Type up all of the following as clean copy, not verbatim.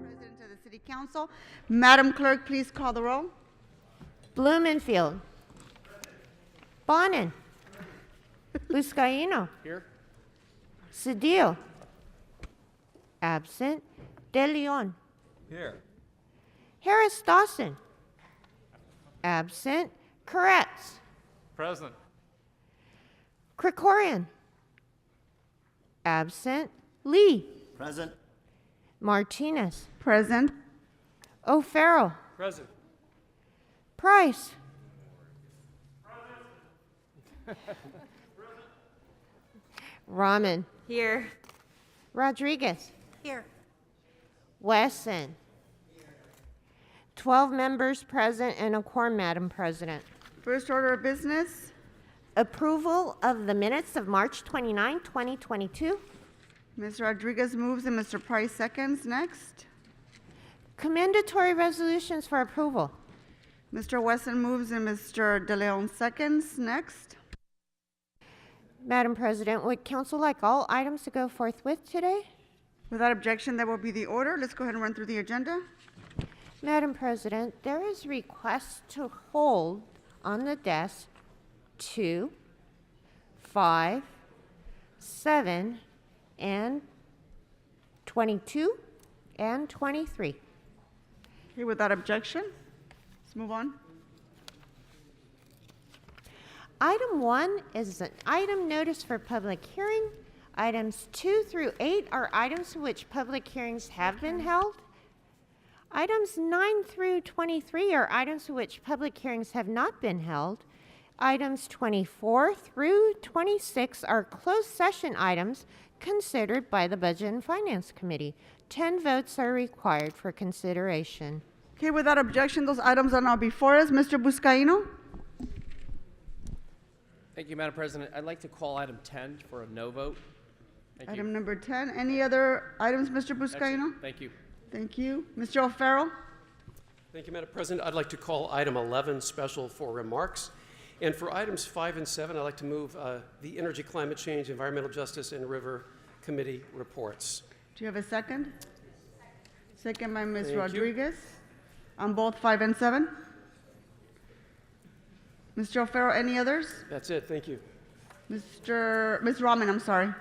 President of the City Council. Madam Clerk, please call the roll. Blumenfield. Bonin. Buscaino. Here. Cedillo. Absent. De Leon. Here. Harris Dawson. Absent. Koretz. Present. Krikorian. Absent. Lee. Present. Martinez. Present. O'Farrell. Present. Price. Rahman. Here. Rodriguez. Here. Wesson. 12 members present and a quorum, Madam President. First order of business. Approval of the minutes of March 29, 2022. Ms. Rodriguez moves and Mr. Price seconds. Next. Commendatory resolutions for approval. Mr. Wesson moves and Mr. De Leon seconds. Next. Madam President, would council like all items to go forthwith today? Without objection, that will be the order. Let's go ahead and run through the agenda. Madam President, there is request to hold on the desk 2, 5, 7, and 22 and 23. Okay, without objection, let's move on. Item 1 is an item notice for public hearing. Items 2 through 8 are items for which public hearings have been held. Items 9 through 23 are items for which public hearings have not been held. Items 24 through 26 are closed session items considered by the Budget and Finance Committee. 10 votes are required for consideration. Okay, without objection, those items are now before us. Mr. Buscaino? Thank you, Madam President. I'd like to call item 10 for a no vote. Thank Item you. number 10. Any other items, Mr. Buscaino? Thank you. Thank you. Mr. O'Farrell? Thank you, Madam President. I'd like to call item 11 special for remarks. And for items 5 and 7, I'd like to move the Energy, Climate Change, Environmental Justice, and River Committee reports. Do you have a second? Second by Ms. Thank you. Rodriguez. On both 5 and 7? Mr. O'Farrell, any others? That's it. Thank you. Ms. Rahman, I'm sorry.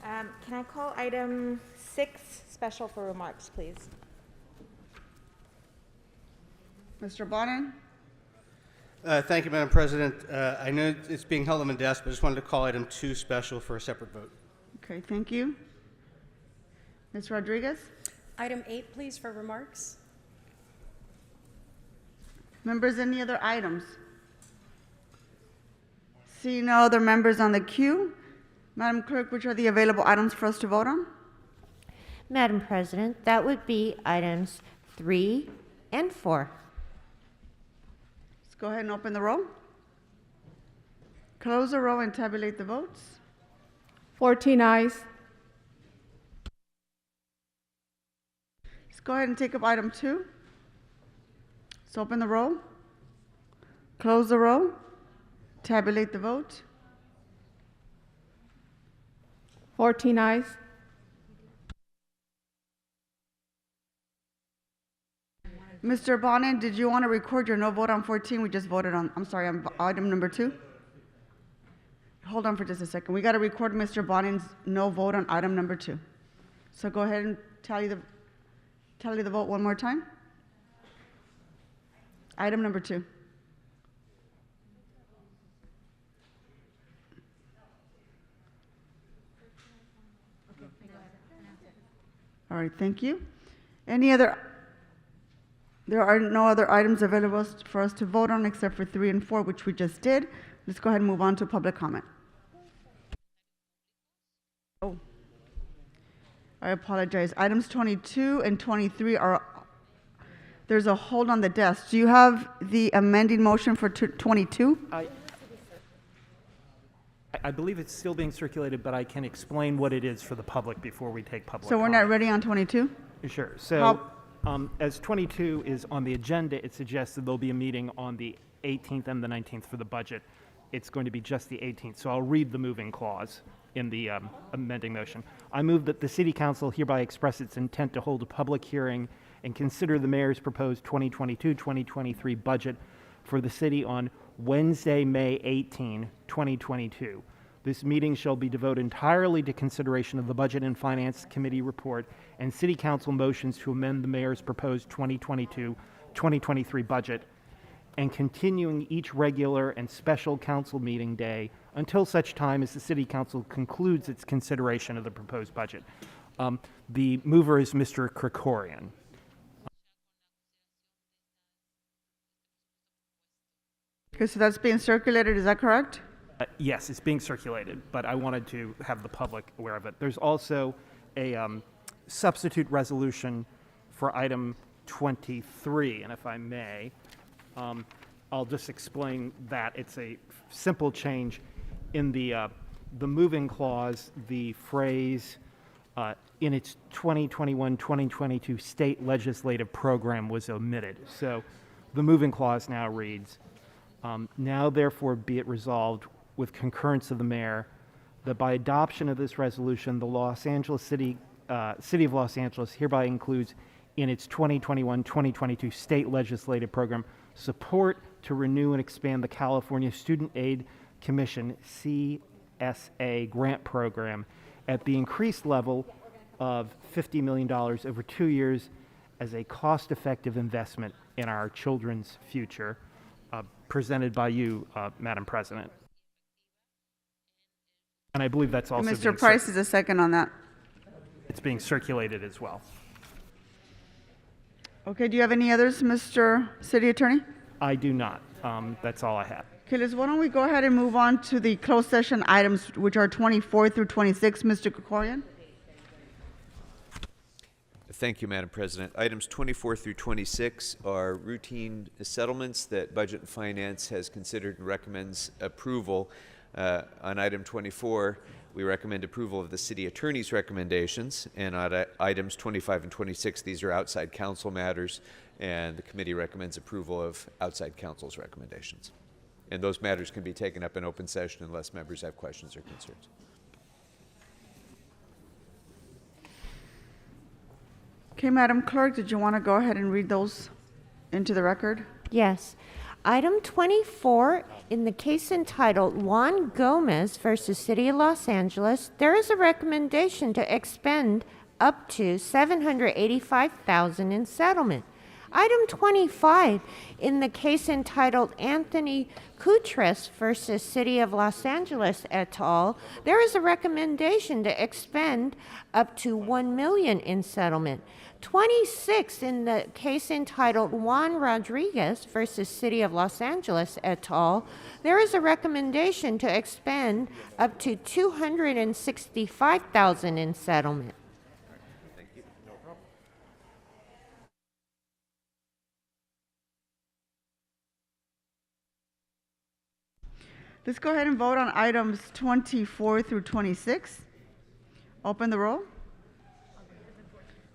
Can I call item 6 special for remarks, please? Mr. Bonin? Thank you, Madam President. I know it's being held on the desk, but I just wanted to call item 2 special for a separate vote. Okay, thank you. Ms. Rodriguez? Item 8, please, for remarks. Members, any other items? See no other members on the queue. Madam Clerk, which are the available items for us to vote on? Madam President, that would be items 3 and 4. Let's go ahead and open the roll. Close the roll and tabulate the votes. 14 ayes. Let's go ahead and take up item 2. Let's open the roll. Close the roll. Tabulate the vote. 14 ayes. Mr. Bonin, did you want to record your no vote on 14? We just voted on, I'm sorry, on item number 2. Hold on for just a second. We got to record Mr. Bonin's no vote on item number 2. So go ahead and tally the vote one more time. Item number 2. All right, thank you. There are no other items available for us to vote on except for 3 and 4, which we just did. Let's go ahead and move on to public comment. Oh, I apologize. Items 22 and 23 there's a hold on the desk. Do you have the amending motion for 22? I believe it's still being circulated, but I can explain what it is for the public before we take public So we're not comment. ready on 22? Sure. So as 22 is on the agenda, it suggests that there'll be a meeting on the 18th and the 19th for the budget. it's going to be just the 18th. So I'll read the moving clause in the amending motion. I move that the City Council hereby express its intent to hold a public hearing and consider the mayor's proposed 2022-2023 budget for the city on Wednesday, May 18, 2022. This meeting shall be devoted entirely to consideration of the Budget and Finance Committee report and City Council motions to amend the mayor's proposed 2022-2023 budget, and continuing each regular and special council meeting day until such time as the City Council concludes its consideration of the proposed budget. The mover is Mr. Krikorian. Okay, so that's being circulated, is that correct? Yes, it's being circulated, but I wanted to have the public aware of it. There's also a substitute resolution for item 23, and if I may, I'll just explain that. It's a simple change in the moving clause. The phrase in its 2021-2022 state legislative program was omitted. So the moving clause now reads, now therefore be it resolved with concurrence of the mayor that by adoption of this resolution, the Los Angeles City of Los Angeles hereby includes in its 2021-2022 state legislative program support to renew and expand the California Student Aid Commission CSA grant program at the increased level of $50 million over 2 years as a cost-effective investment in our children's future, presented by you, Madam President. And I believe that's also Mr. Price is a second on that. it's being circulated as well. Okay, do you have any others, Mr. City Attorney? I do not. That's all I have. Okay, Liz, why don't we go ahead and move on to the closed session items, which are 24 through 26. Mr. Krikorian? Thank you, Madam President. Items 24 through 26 are routine settlements that Budget and Finance has considered and recommends approval. On item 24, we recommend approval of the City Attorney's recommendations, and on items 25 and 26, these are outside council matters, and the committee recommends approval of outside council's recommendations. And those matters can be taken up in open session unless members have questions or concerns. Okay, Madam Clerk, did you want to go ahead and read those into the record? Yes. Item 24, in the case entitled Juan Gomez versus City of Los Angeles, there is a recommendation to expend up to $785,000 in settlement. Item 25, in the case entitled Anthony Cutres versus City of Los Angeles et al., there is a recommendation to expend up to $1 million in settlement. 26, in the case entitled Juan Rodriguez versus City of Los Angeles et al., there is a recommendation to expend up to $265,000 in settlement. Let's go ahead and vote on items 24 through 26. Open the roll.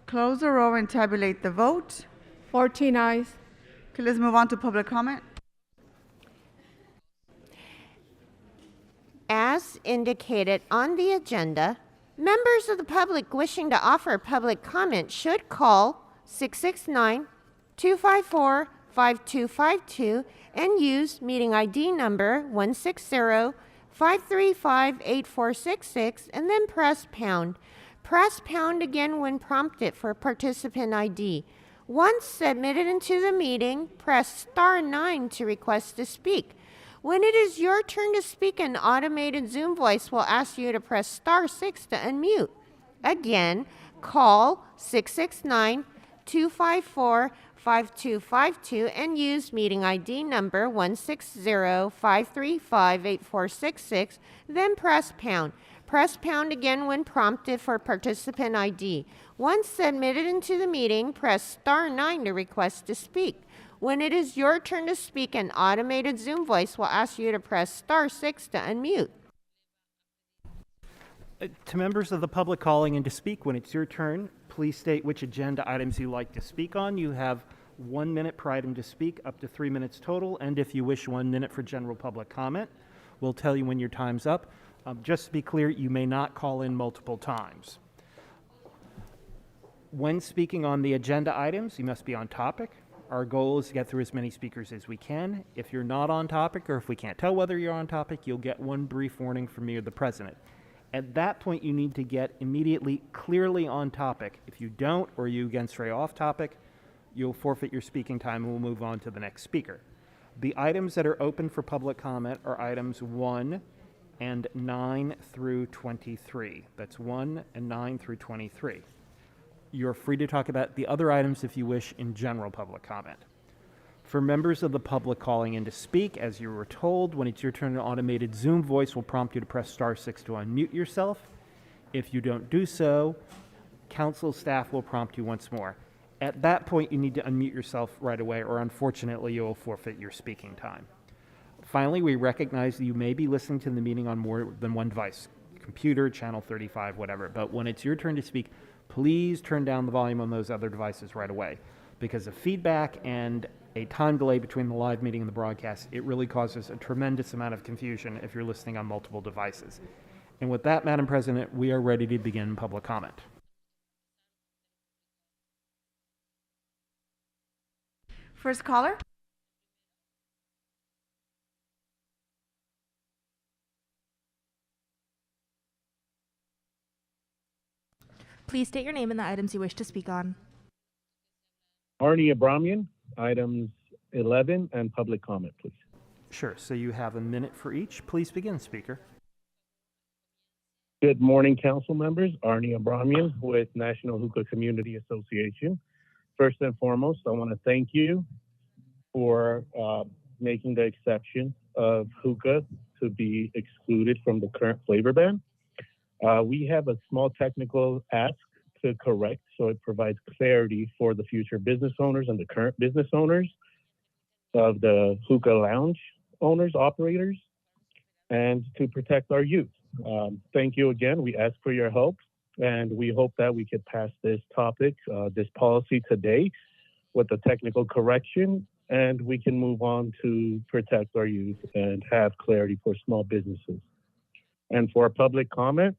Close the roll and tabulate the vote. 14 eyes. Okay, let's move on to public comment. As indicated on the agenda, members of the public wishing to offer public comment should call 669-254-5252 and use meeting ID number 160-535-8466 and then press pound. Press pound again when prompted for participant ID. Once submitted into the meeting, press *9 to request to speak. When it is your turn to speak, an automated Zoom voice will ask you to press *6 to unmute. Again, call 669-254-5252 and use meeting ID number 160-535-8466, then press pound. Press pound again when prompted for participant ID. Once submitted into the meeting, press *9 to request to speak. When it is your turn to speak, an automated Zoom voice will ask you to press *6 to unmute. To members of the public calling in to speak, when it's your turn, please state which agenda items you like to speak on. You have 1 minute per item to speak, up to 3 minutes total, and if you wish, 1 minute for general public comment. We'll tell you when your time's up. Just to be clear, you may not call in multiple times. When speaking on the agenda items, you must be on topic. Our goal is to get through as many speakers as we can. If you're not on topic, or if we can't tell whether you're on topic, you'll get one brief warning from me or the president. At that point, you need to get immediately clearly on topic. If you don't, or you again stray off topic, you'll forfeit your speaking time and we'll move on to the next speaker. The items that are open for public comment are items 1 and 9 through 23. That's 1 and 9 through 23. You're free to talk about the other items if you wish in general public comment. For members of the public calling in to speak, as you were told, when it's your turn, an automated Zoom voice will prompt you to press *6 to unmute yourself. If you don't do so, council staff will prompt you once more. At that point, you need to unmute yourself right away, or unfortunately, you will forfeit your speaking time. Finally, we recognize that you may be listening to the meeting on more than one device, computer, channel 35, whatever, but when it's your turn to speak, please turn down the volume on those other devices right away. Because of feedback and a time delay between the live meeting and the broadcast, it really causes a tremendous amount of confusion if you're listening on multiple devices. And with that, Madam President, we are ready to begin public comment. First caller. Please state your name and the items you wish to speak on. Arnie Abramian, items 11 and public comment, please. Sure, so you have a minute for each. Please begin, Speaker. Good morning, council members. Arnie Abramian with National Hookah Community Association. First and foremost, I want to thank you for making the exception of hookah to be excluded from the current flavor ban. We have a small technical ask to correct, so it provides clarity for the future business owners and the current business owners of the hookah lounge owners, operators, and to protect our youth. Thank you again. We ask for your help, and we hope that we could pass this topic, this policy today with a technical correction, and we can move on to protect our youth and have clarity for small businesses. And for public comment,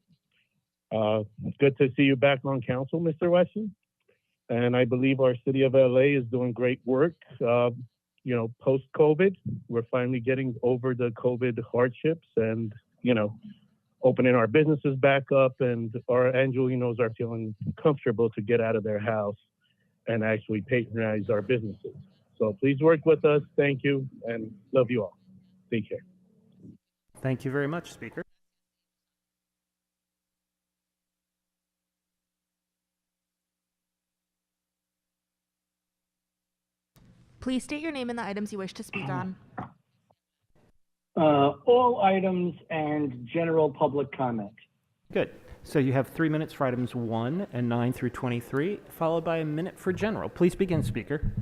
good to see you back on council, Mr. Wesson. And I believe our city of LA is doing great work. Post-COVID, we're finally getting over the COVID hardships and, opening our businesses back up, and our Angelinos are feeling comfortable to get out of their house and actually patronize our businesses. So please work with us. Thank you, and love you all. Take care. Thank you very much, Speaker. Please state your name and the items you wish to speak on. All items and general public comment. Good. So you have 3 minutes for items 1 and 9 through 23, followed by a minute for general. Please begin, Speaker.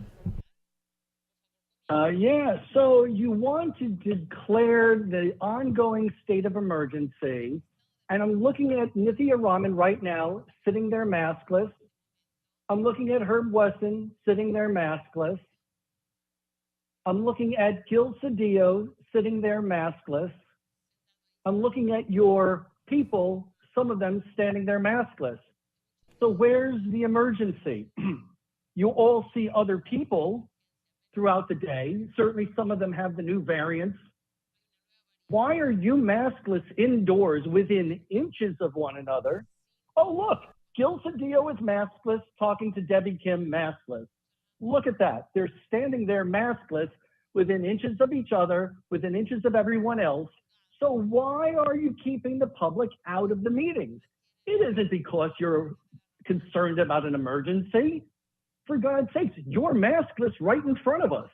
So you want to declare the ongoing state of emergency, and I'm looking at Nithya Raman right now, sitting there maskless. I'm looking at Herb Wesson, sitting there maskless. I'm looking at Gil Cedillo, sitting there maskless. I'm looking at your people, some of them standing there maskless. So where's the emergency? You all see other people throughout the day. Certainly some of them have the new variants. Why are you maskless indoors within inches of one another? Oh, look, Gil Cedillo is maskless, talking to Debbie Kim maskless. Look at that. They're standing there maskless within inches of each other, within inches of everyone else. So why are you keeping the public out of the meetings? It isn't because you're concerned about an emergency. For God's sakes, you're maskless right in front of us.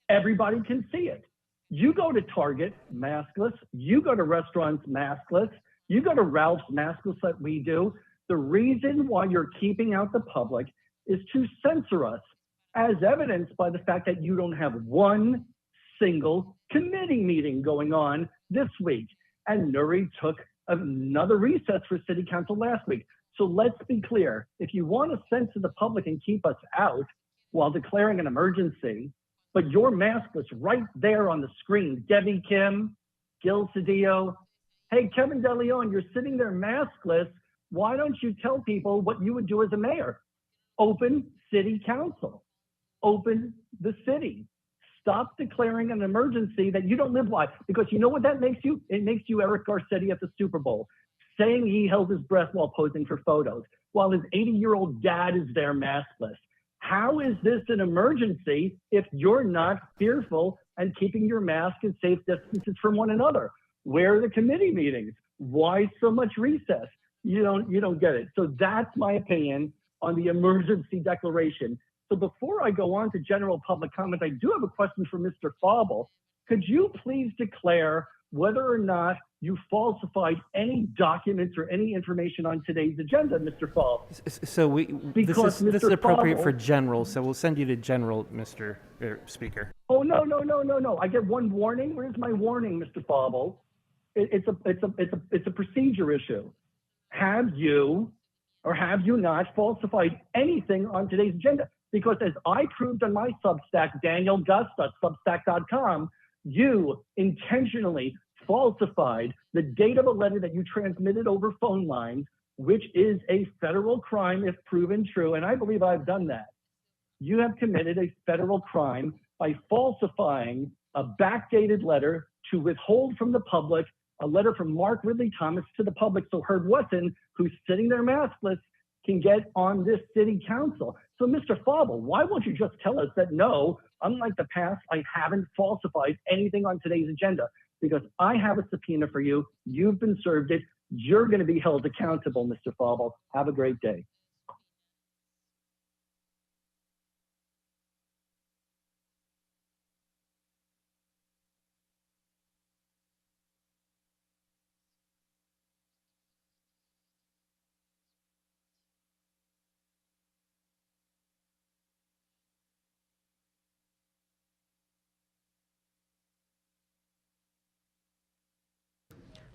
Everybody can see it. You go to Target, maskless. You go to restaurants, maskless. You go to Ralph's, maskless, like we do. The reason why you're keeping out the public is to censor us, as evidenced by the fact that you don't have one single committee meeting going on this week. And Nuri took another recess for city council last week. So let's be clear. If you want to censor the public and keep us out while declaring an emergency, but you're maskless right there on the screen, Debbie Kim, Gil Cedillo. Hey, Kevin DeLeon, you're sitting there maskless. Why don't you tell people what you would do as a mayor? Open city council. Open the city. Stop declaring an emergency that you don't live by. Because you know what that makes you? It makes you Eric Garcetti at the Super Bowl, saying he held his breath while posing for photos, while his 80-year-old dad is there maskless. How is this an emergency if you're not fearful and keeping your mask and safe distances from one another? Where are the committee meetings? Why so much recess? You don't get it. So that's my opinion on the emergency declaration. So before I go on to general public comment, I do have a question for Mr. Fauble. Could you please declare whether or not you falsified any documents or any information on today's agenda, Mr. Fauble? So this is appropriate Fauble, for general, so we'll send you to general, Mr. Speaker. Oh, no. I get one warning. Where's my warning, Mr. Fauble? It's a procedure issue. Have you or have you not falsified anything on today's agenda? Because as I proved on my Substack, danielgus.substack.com, you intentionally falsified the date of a letter that you transmitted over phone lines, which is a federal crime if proven true, and I believe I've done that. You have committed a federal crime by falsifying a backdated letter to withhold from the public a letter from Mark Ridley Thomas to the public so Herb Wesson, who's sitting there maskless, can get on this city council. So Mr. Fauble, why won't you just tell us that no, unlike the past, I haven't falsified anything on today's agenda? Because I have a subpoena for you. You've been served it. You're going to be held accountable, Mr. Fauble. Have a great day.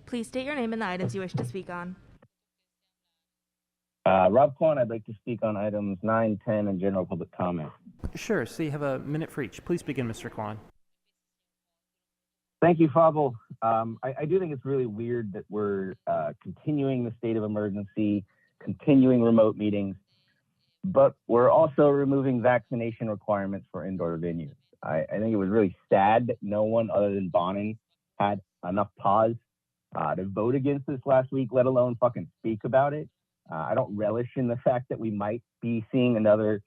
Please state your name and the items you wish to speak on. Rob Kwan, I'd like to speak on items 9, 10, and general public comment. Sure, so you have a minute for each. Please begin, Mr. Kwan. Thank you, Fauble. I do think it's really weird that we're continuing the state of emergency, continuing remote meetings, but we're also removing vaccination requirements for indoor venues. I think it was really sad that no one other than Bonin had enough pause to vote against this last week, let alone fucking speak about it. I don't relish in the fact that we might be seeing another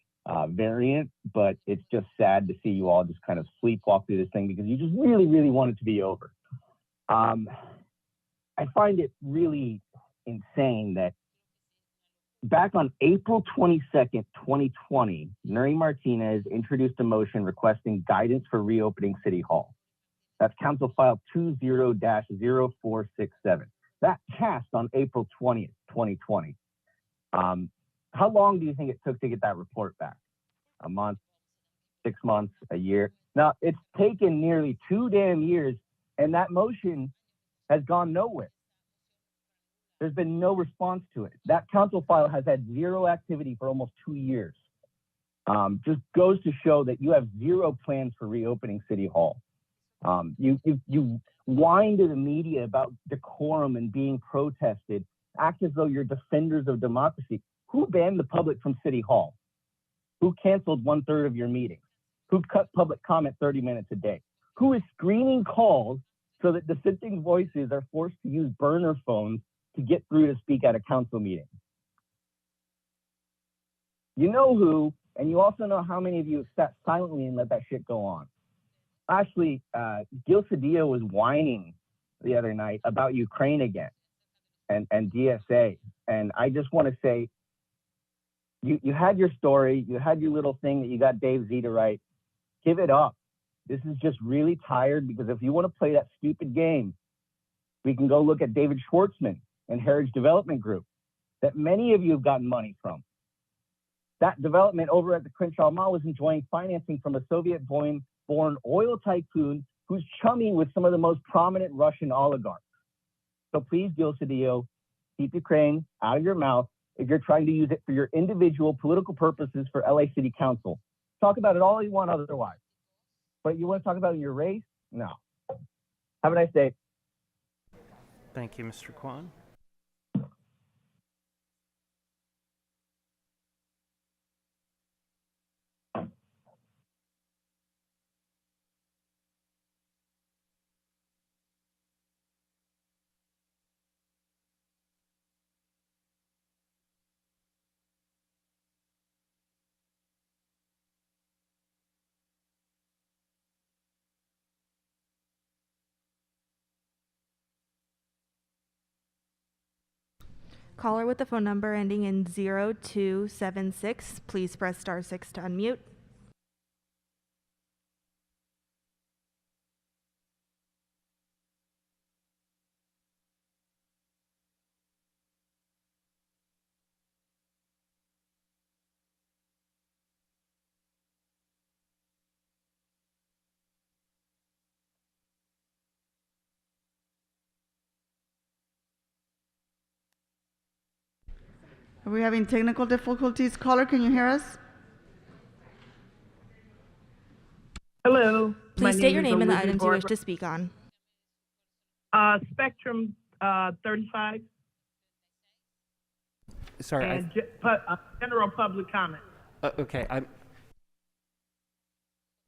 variant, but it's just sad to see you all just kind of sleepwalk through this thing because you just really, really want it to be over. I find it really insane that back on April 22nd, 2020, Nuri Martinez introduced a motion requesting guidance for reopening City Hall. That's Council File 20-0467. That passed on April 20th, 2020. How long do you think it took to get that report back? A month, 6 months, a year? Now, it's taken nearly 2 damn years, and that motion has gone nowhere. There's been no response to it. That council file has had zero activity for almost 2 years. Just goes to show that you have zero plans for reopening City Hall. You whine to the media about decorum and being protested, act as though you're defenders of democracy. Who banned the public from City Hall? Who canceled 1/3 of your meetings? Who cut public comment 30 minutes a day? Who is screening calls so that dissenting voices are forced to use burner phones to get through to speak at a council meeting? You know who, and you also know how many of you have sat silently and let that shit go on. Actually, Gil Cedillo was whining the other night about Ukraine again and DSA. And I just want to say, you had your story, you had your little thing that you got Dave Z to write. Give it up. This is just really tired because if you want to play that stupid game, we can go look at David Schwartzman and Heritage Development Group that many of you have gotten money from. That development over at the Crenshaw Mall was enjoying financing from a Soviet-born oil tycoon who's chummy with some of the most prominent Russian oligarchs. So please, Gil Cedillo, keep Ukraine out of your mouth if you're trying to use it for your individual political purposes for LA City Council. Talk about it all you want otherwise. But you want to talk about your race? No. Have a nice day. Thank you, Mr. Kwan. Caller with the phone number ending in 0276, please press star 6 to unmute. Are we having technical difficulties? Caller, can you hear us? Hello. Please state your name and the items you wish to speak on. Spectrum 35 Sorry. and general public comment. Okay.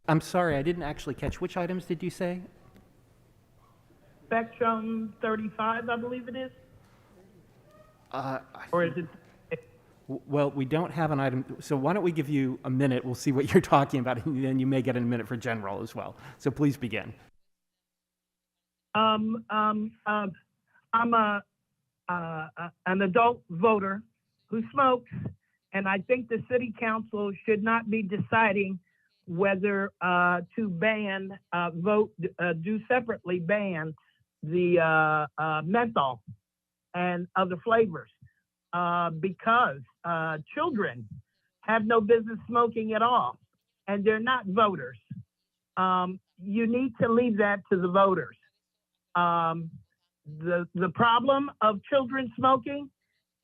I'm sorry. I didn't actually catch. Which items did you say? Spectrum 35, I believe it is. Or is it? Well, we don't have an item, so why don't we give you a minute? We'll see what you're talking about, and then you may get a minute for general as well. So please begin. I'm an adult voter who smokes, and I think the city council should not be deciding whether to ban, do separately ban the menthol and other flavors. Because children have no business smoking at all, and they're not voters. You need to leave that to the voters. The problem of children smoking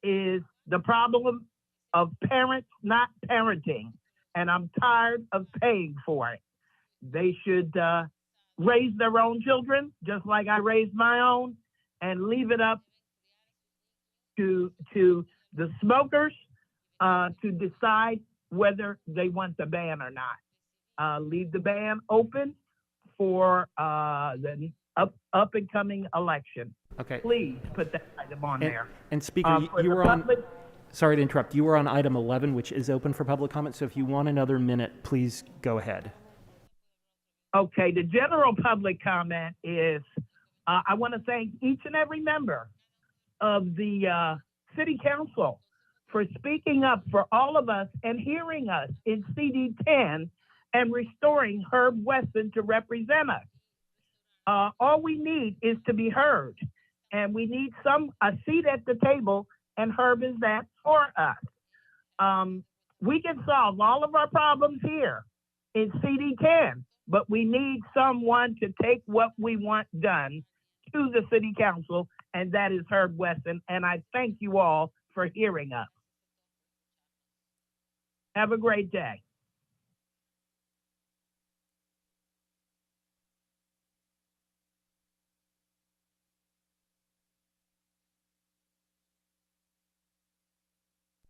is the problem of parents not parenting, and I'm tired of paying for it. They should raise their own children, just like I raised my own, and leave it up to the smokers to decide whether they want the ban or not. Leave the ban open for the up and coming election. Okay. Please put that item on there. And Speaker, you were on. Sorry to interrupt. You were on item 11, which is open for public comment. So if you want another minute, please go ahead. Okay. The general public comment is I want to thank each and every member of the City Council for speaking up for all of us and hearing us in CD 10 and restoring Herb Weston to represent us. All we need is to be heard, and we need a seat at the table, and Herb is that for us. We can solve all of our problems here in CD 10, but we need someone to take what we want done to the City Council, and that is Herb Weston, and I thank you all for hearing us. Have a great day.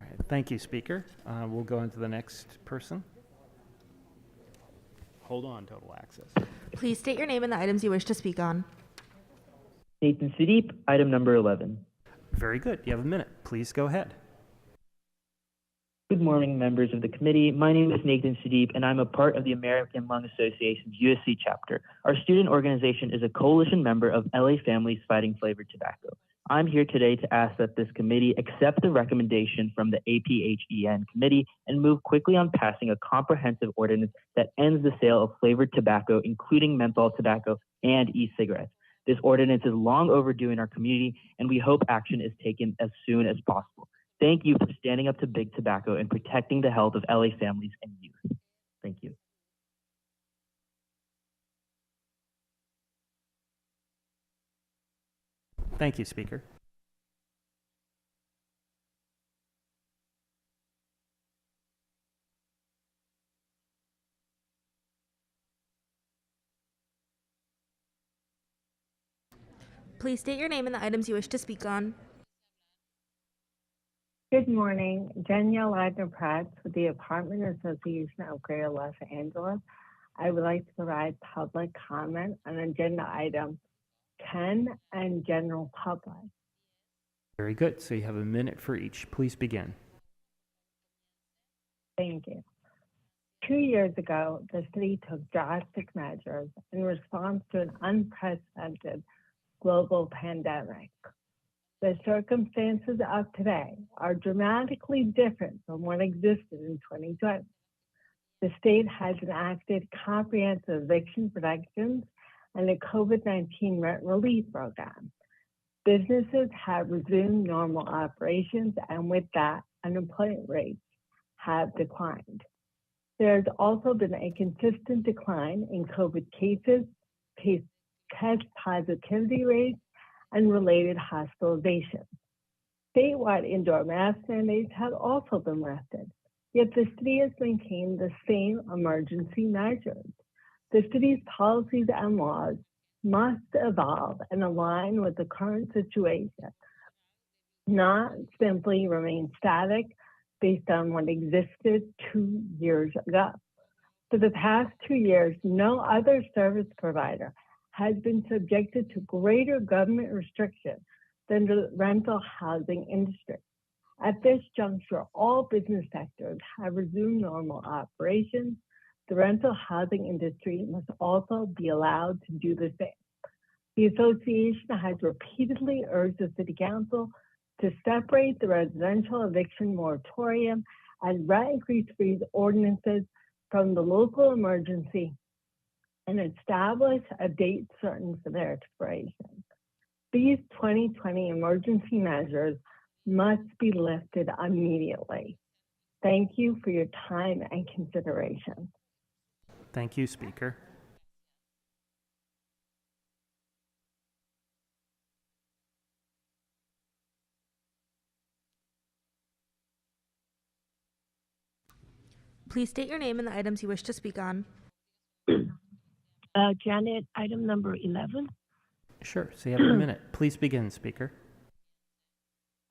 All right, thank you, Speaker. We'll go into the next person. Hold on, Total Access. Please state your name and the items you wish to speak on. Nathan Sudeep, item number 11. Very good. You have a minute. Please go ahead. Good morning, members of the committee. My name is Nathan Sudeep, and I'm a part of the American Lung Association's USC chapter. Our student organization is a coalition member of LA Families Fighting Flavored Tobacco. I'm here today to ask that this committee accept the recommendation from the APHEN committee and move quickly on passing a comprehensive ordinance that ends the sale of flavored tobacco, including menthol tobacco and e-cigarettes. This ordinance is long overdue in our community, and we hope action is taken as soon as possible. Thank you for standing up to big tobacco and protecting the health of LA families and youth. Thank you. Thank you, Speaker. Please state your name and the items you wish to speak on. Good morning. Danielle Ladner-Pratt with the Apartment Association of Greater Los Angeles. I would like to provide public comment on agenda item 10 and general public. Very good. So you have a minute for each. Please begin. Thank you. 2 years ago, the city took drastic measures in response to an unprecedented global pandemic. The circumstances of today are dramatically different from what existed in 2020. The state has enacted comprehensive eviction protections and a COVID-19 rent relief program. Businesses have resumed normal operations, and with that, unemployment rates have declined. There has also been a consistent decline in COVID cases, test positivity rates, and related hospitalizations. Statewide indoor mask mandates have also been lifted, yet the city has maintained the same emergency measures. The city's policies and laws must evolve and align with the current situation, not simply remain static based on what existed 2 years ago. For the past 2 years, no other service provider has been subjected to greater government restriction than the rental housing industry. At this juncture, all business sectors have resumed normal operations. The rental housing industry must also be allowed to do the same. The association has repeatedly urged the City Council to separate the residential eviction moratorium and rent increase freeze ordinances from the local emergency and establish a date certain for their expiration. These 2020 emergency measures must be lifted immediately. Thank you for your time and consideration. Thank you, Speaker. Please state your name and the items you wish to speak on. Janet, item number 11. Sure. So you have a minute. Please begin, Speaker.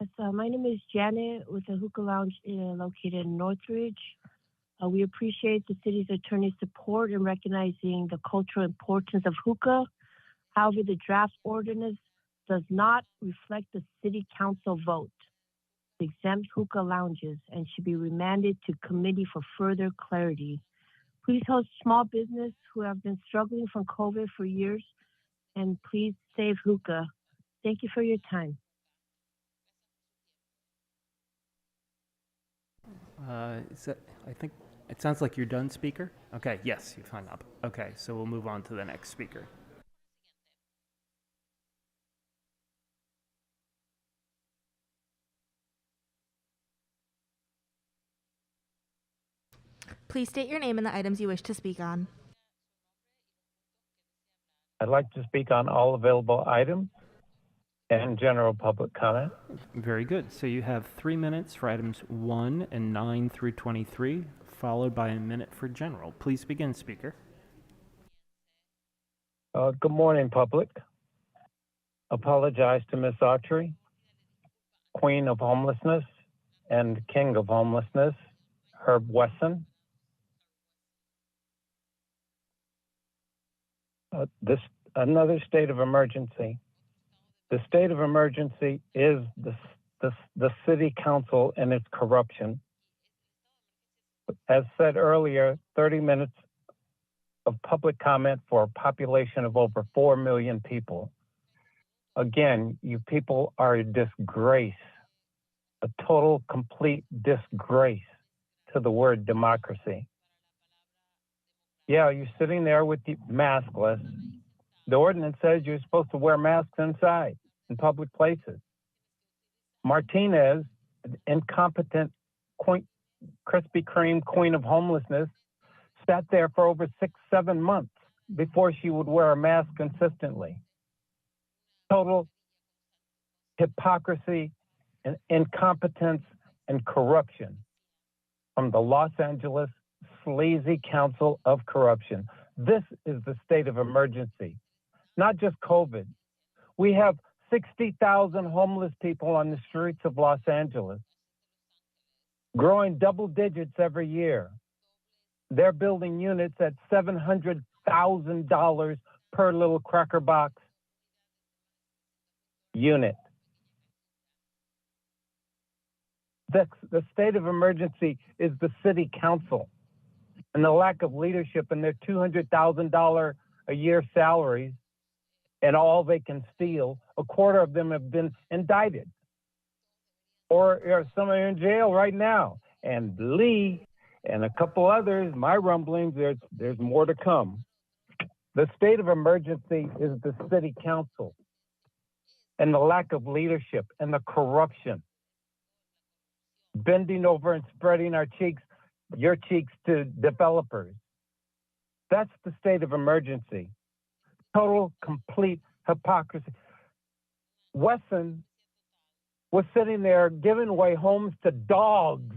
Yes, my name is Janet with the Hookah Lounge located in Northridge. We appreciate the city's attorney's support in recognizing the cultural importance of hookah. However, the draft ordinance does not reflect the city council vote. It exempts hookah lounges and should be remanded to committee for further clarity. Please help small business who have been struggling from COVID for years, and please save hookah. Thank you for your time. I think it sounds like you're done, Speaker. Okay, yes, you've hung up. Okay, so we'll move on to the next speaker. Please state your name and the items you wish to speak on. I'd like to speak on all available items and general public comment. Very good. So you have 3 minutes for items 1 and 9 through 23, followed by a minute for general. Please begin, Speaker. Good morning, public. Apologize to Ms. Autry, Queen of Homelessness and King of Homelessness, Herb Wesson. Another state of emergency. The state of emergency is the city council and its corruption. As said earlier, 30 minutes of public comment for a population of over 4 million people. Again, you people are a disgrace, a total, complete disgrace to the word democracy. Yeah, you're sitting there with the maskless. The ordinance says you're supposed to wear masks inside, in public places. Martinez, incompetent Krispy Kreme queen of homelessness, sat there for over 6-7 months before she would wear a mask consistently. Total hypocrisy and incompetence and corruption from the Los Angeles sleazy council of corruption. This is the state of emergency, not just COVID. We have 60,000 homeless people on the streets of Los Angeles, growing double digits every year. They're building units at $700,000 per little cracker box unit. The state of emergency is the city council and the lack of leadership in their $200,000 a year salaries and all they can steal. A quarter of them have been indicted or some are in jail right now. And Lee and a couple others, my rumblings, there's more to come. The state of emergency is the city council and the lack of leadership and the corruption. Bending over and spreading your cheeks to developers. That's the state of emergency. Total, complete hypocrisy. Wesson was sitting there giving away homes to dogs.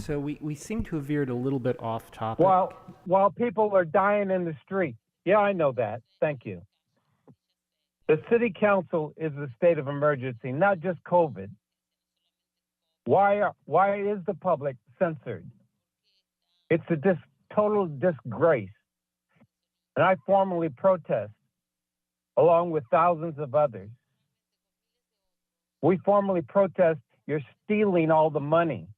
So we seem to have veered a little bit off topic. While people are dying in the street. Yeah, I know that. Thank you. The city council is the state of emergency, not just COVID. Why is the public censored? It's a total disgrace. And I formally protest, along with thousands of others. We formally protest, you're stealing all the money.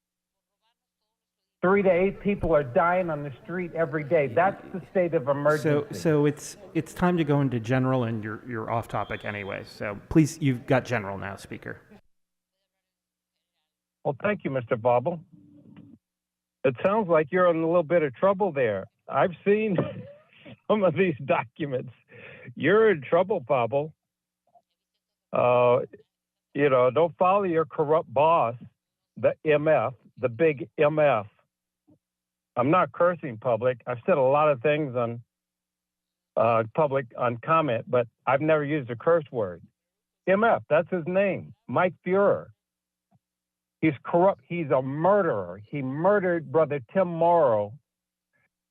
3 to 8 people are dying on the street every day. That's the state of emergency. So it's time to go into general, and you're off topic anyway. So please, you've got general now, Speaker. Well, thank you, Mr. Bobble. It sounds like you're in a little bit of trouble there. I've seen some of these documents. You're in trouble, Bobble. Don't follow your corrupt boss, the MF, the big MF. I'm not cursing public. I've said a lot of things on public on comment, but I've never used a curse word. MF, that's his name, Mike Fuhrer. He's corrupt. He's a murderer. He murdered Brother Tim Morrow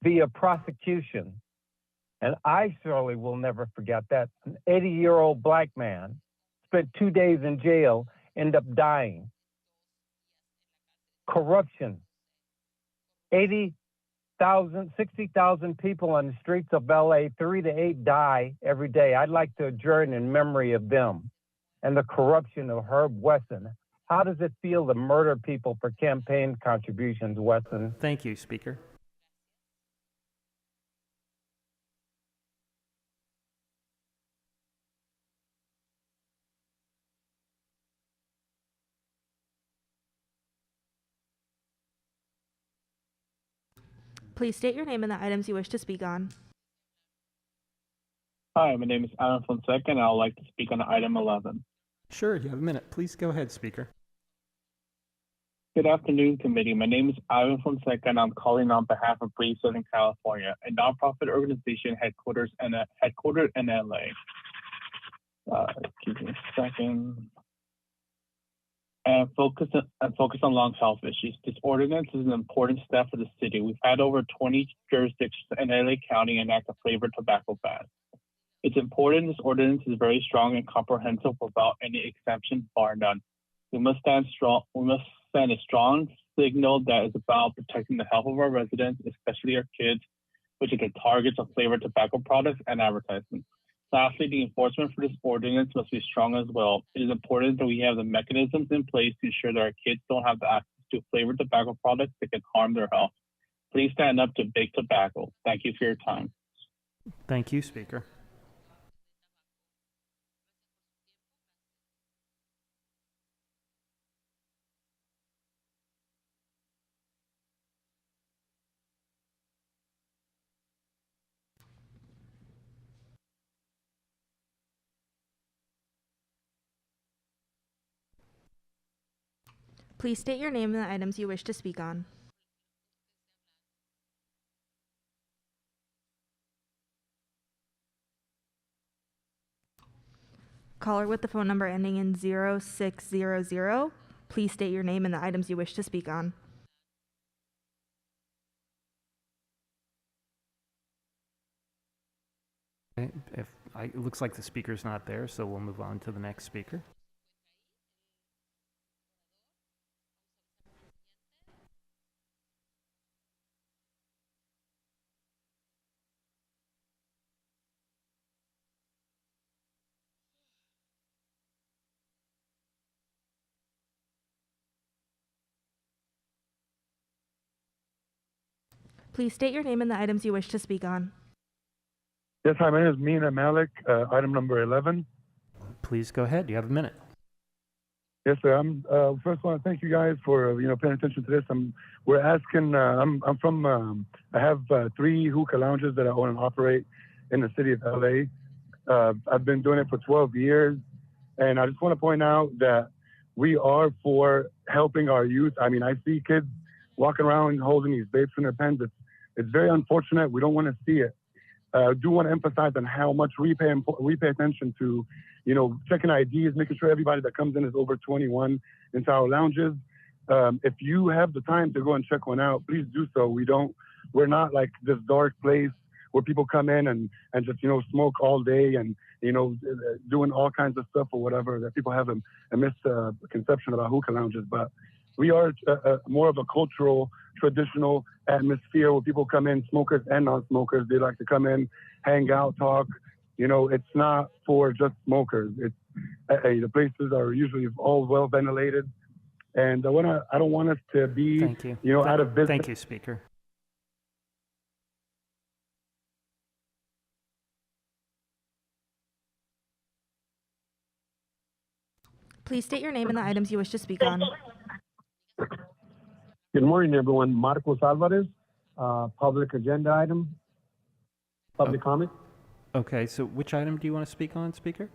via prosecution. And I surely will never forget that. An 80-year-old black man spent 2 days in jail, ended up dying. Corruption. 60,000 people on the streets of LA, 3 to 8 die every day. I'd like to adjourn in memory of them and the corruption of Herb Wesson. How does it feel to murder people for campaign contributions, Wesson? Thank you, Speaker. Please state your name and the items you wish to speak on. Hi, my name is Alan Fonseca, and I would like to speak on item 11. Sure, you have a minute. Please go ahead, Speaker. Good afternoon, committee. My name is Ivan Fonseca, and I'm calling on behalf of Brave Southern California, a nonprofit organization headquartered in LA. Give me a second. And focus on lung health issues. This ordinance is an important step for the city. We've had over 20 jurisdictions in LA County enact a flavored tobacco ban. It's important this ordinance is very strong and comprehensive without any exemption, bar none. We must send a strong signal that is about protecting the health of our residents, especially our kids, which are the targets of flavored tobacco products and advertisements. Lastly, the enforcement for this ordinance must be strong as well. It is important that we have the mechanisms in place to ensure that our kids don't have the access to flavored tobacco products that can harm their health. Please stand up to big tobacco. Thank you for your time. Thank you, Speaker. Please state your name and the items you wish to speak on. Caller with the phone number ending in 0600, please state your name and the items you wish to speak on. Okay, if It looks like the speaker's not there, so we'll move on to the next speaker. Please state your name and the items you wish to speak on. Yes, hi, my name is Mina Malik, item number 11. Please go ahead. You have a minute. Yes, sir. First want to thank you guys for paying attention to this. We're asking. I'm from. I have 3 hookah lounges that I own and operate in the city of LA. I've been doing it for 12 years, and I just want to point out that we are for helping our youth. I mean, I see kids walking around holding these vapes in their pens. It's very unfortunate. We don't want to see it. I do want to emphasize on how much we pay attention to, checking IDs, making sure everybody that comes in is over 21 into our lounges. If you have the time to go and check one out, please do so. We're not like this dark place where people come in and just, smoke all day and, doing all kinds of stuff or whatever, that people have a misconception about hookah lounges. But we are more of a cultural, traditional atmosphere where people come in, smokers and non-smokers. They like to come in, hang out, talk. It's not for just smokers. The places are usually all well ventilated, and I don't want us to be, Thank you. Out of business. Thank you, Speaker. Please state your name and the items you wish to speak on. Good morning, everyone. Marcos Alvarez, public agenda item, public comment. Okay, so which item do you want to speak on, Speaker?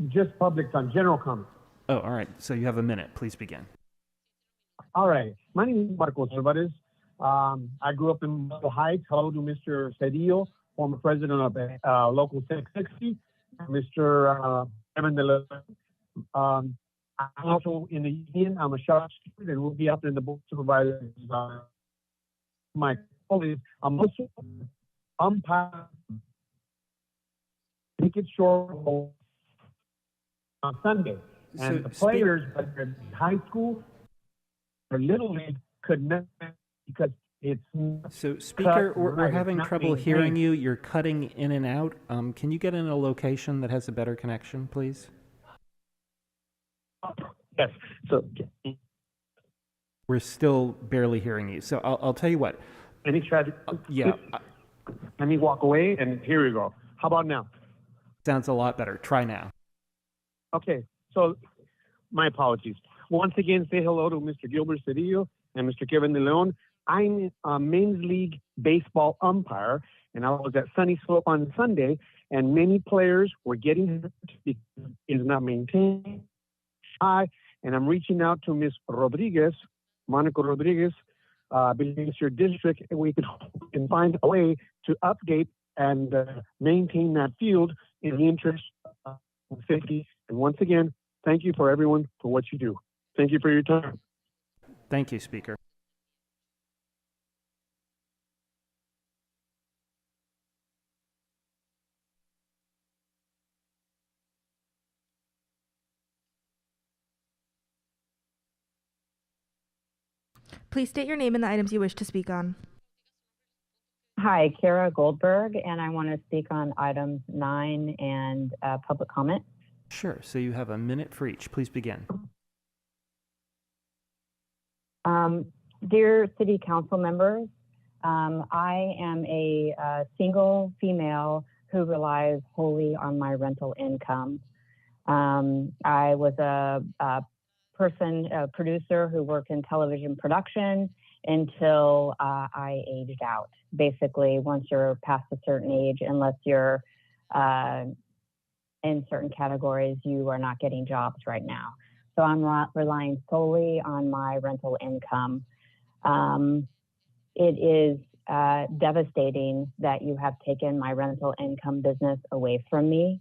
Just public on general comment. Oh, all right. So you have a minute. Please begin. All right. My name is Marcos Alvarez. I grew up in Myrtle Heights. Hello to Mr. Cedillo, former president of Local 660, Mr. Kevin De Leon. I'm also in the union. I'm a shop steward, and we'll be up in the board supervisor. My goal is I'm also umpire. Make it short on Sunday, and the players, whether in high school or little league, could not because it's. So, Speaker, we're right. having It's not trouble maintained. hearing you. You're cutting in and out. Can you get in a location that has a better connection, please? Yes. So We're still barely hearing you. So I'll tell you what. any strategy? Yeah. Let me walk away, and here we go. How about now? Sounds a lot better. Try now. Okay. So my apologies. Once again, say hello to Mr. Gilbert Cedillo and Mr. Kevin De Leon. I'm a men's league baseball umpire, and I was at Sunny Slope on Sunday, and many players were getting hurt because it is not maintained. And I'm reaching out to Ms. Rodriguez, Monica Rodriguez, believe it's your district, and we can find a way to update and maintain that field in the interest of safety. And once again, thank you for everyone for what you do. Thank you for your time. Thank you, Speaker. Please state your name and the items you wish to speak on. Hi, Kara Goldberg, and I want to speak on items 9 and public comment. Sure. So you have a minute for each. Please begin. Dear City Council members, I am a single female who relies wholly on my rental income. I was a producer who worked in television production until I aged out. Basically, once you're past a certain age, unless you're in certain categories, you are not getting jobs right now. So I'm relying solely on my rental income. It is devastating that you have taken my rental income business away from me.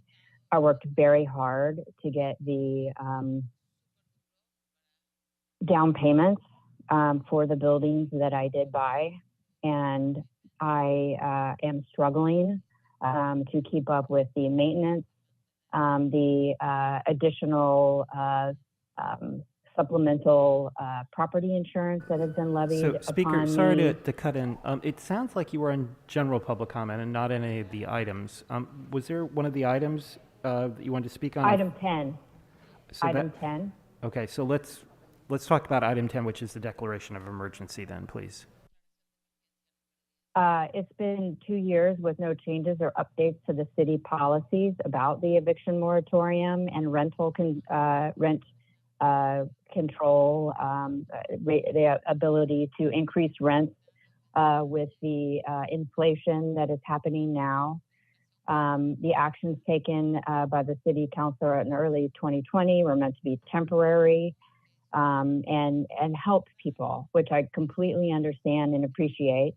I worked very hard to get the down payments for the buildings that I did buy, and I am struggling to keep up with the maintenance, the additional supplemental property insurance that has been levied So, Speaker, upon sorry me. to cut in. It sounds like you were in general public comment and not any of the items. Was there one of the items that you wanted to speak on? Item 10. So Item 10. Okay, so let's talk about item 10, which is the declaration of emergency then, please. It's been 2 years with no changes or updates to the city policies about the eviction moratorium and rent control, the ability to increase rents with the inflation that is happening now. The actions taken by the city council in early 2020 were meant to be temporary and help people, which I completely understand and appreciate.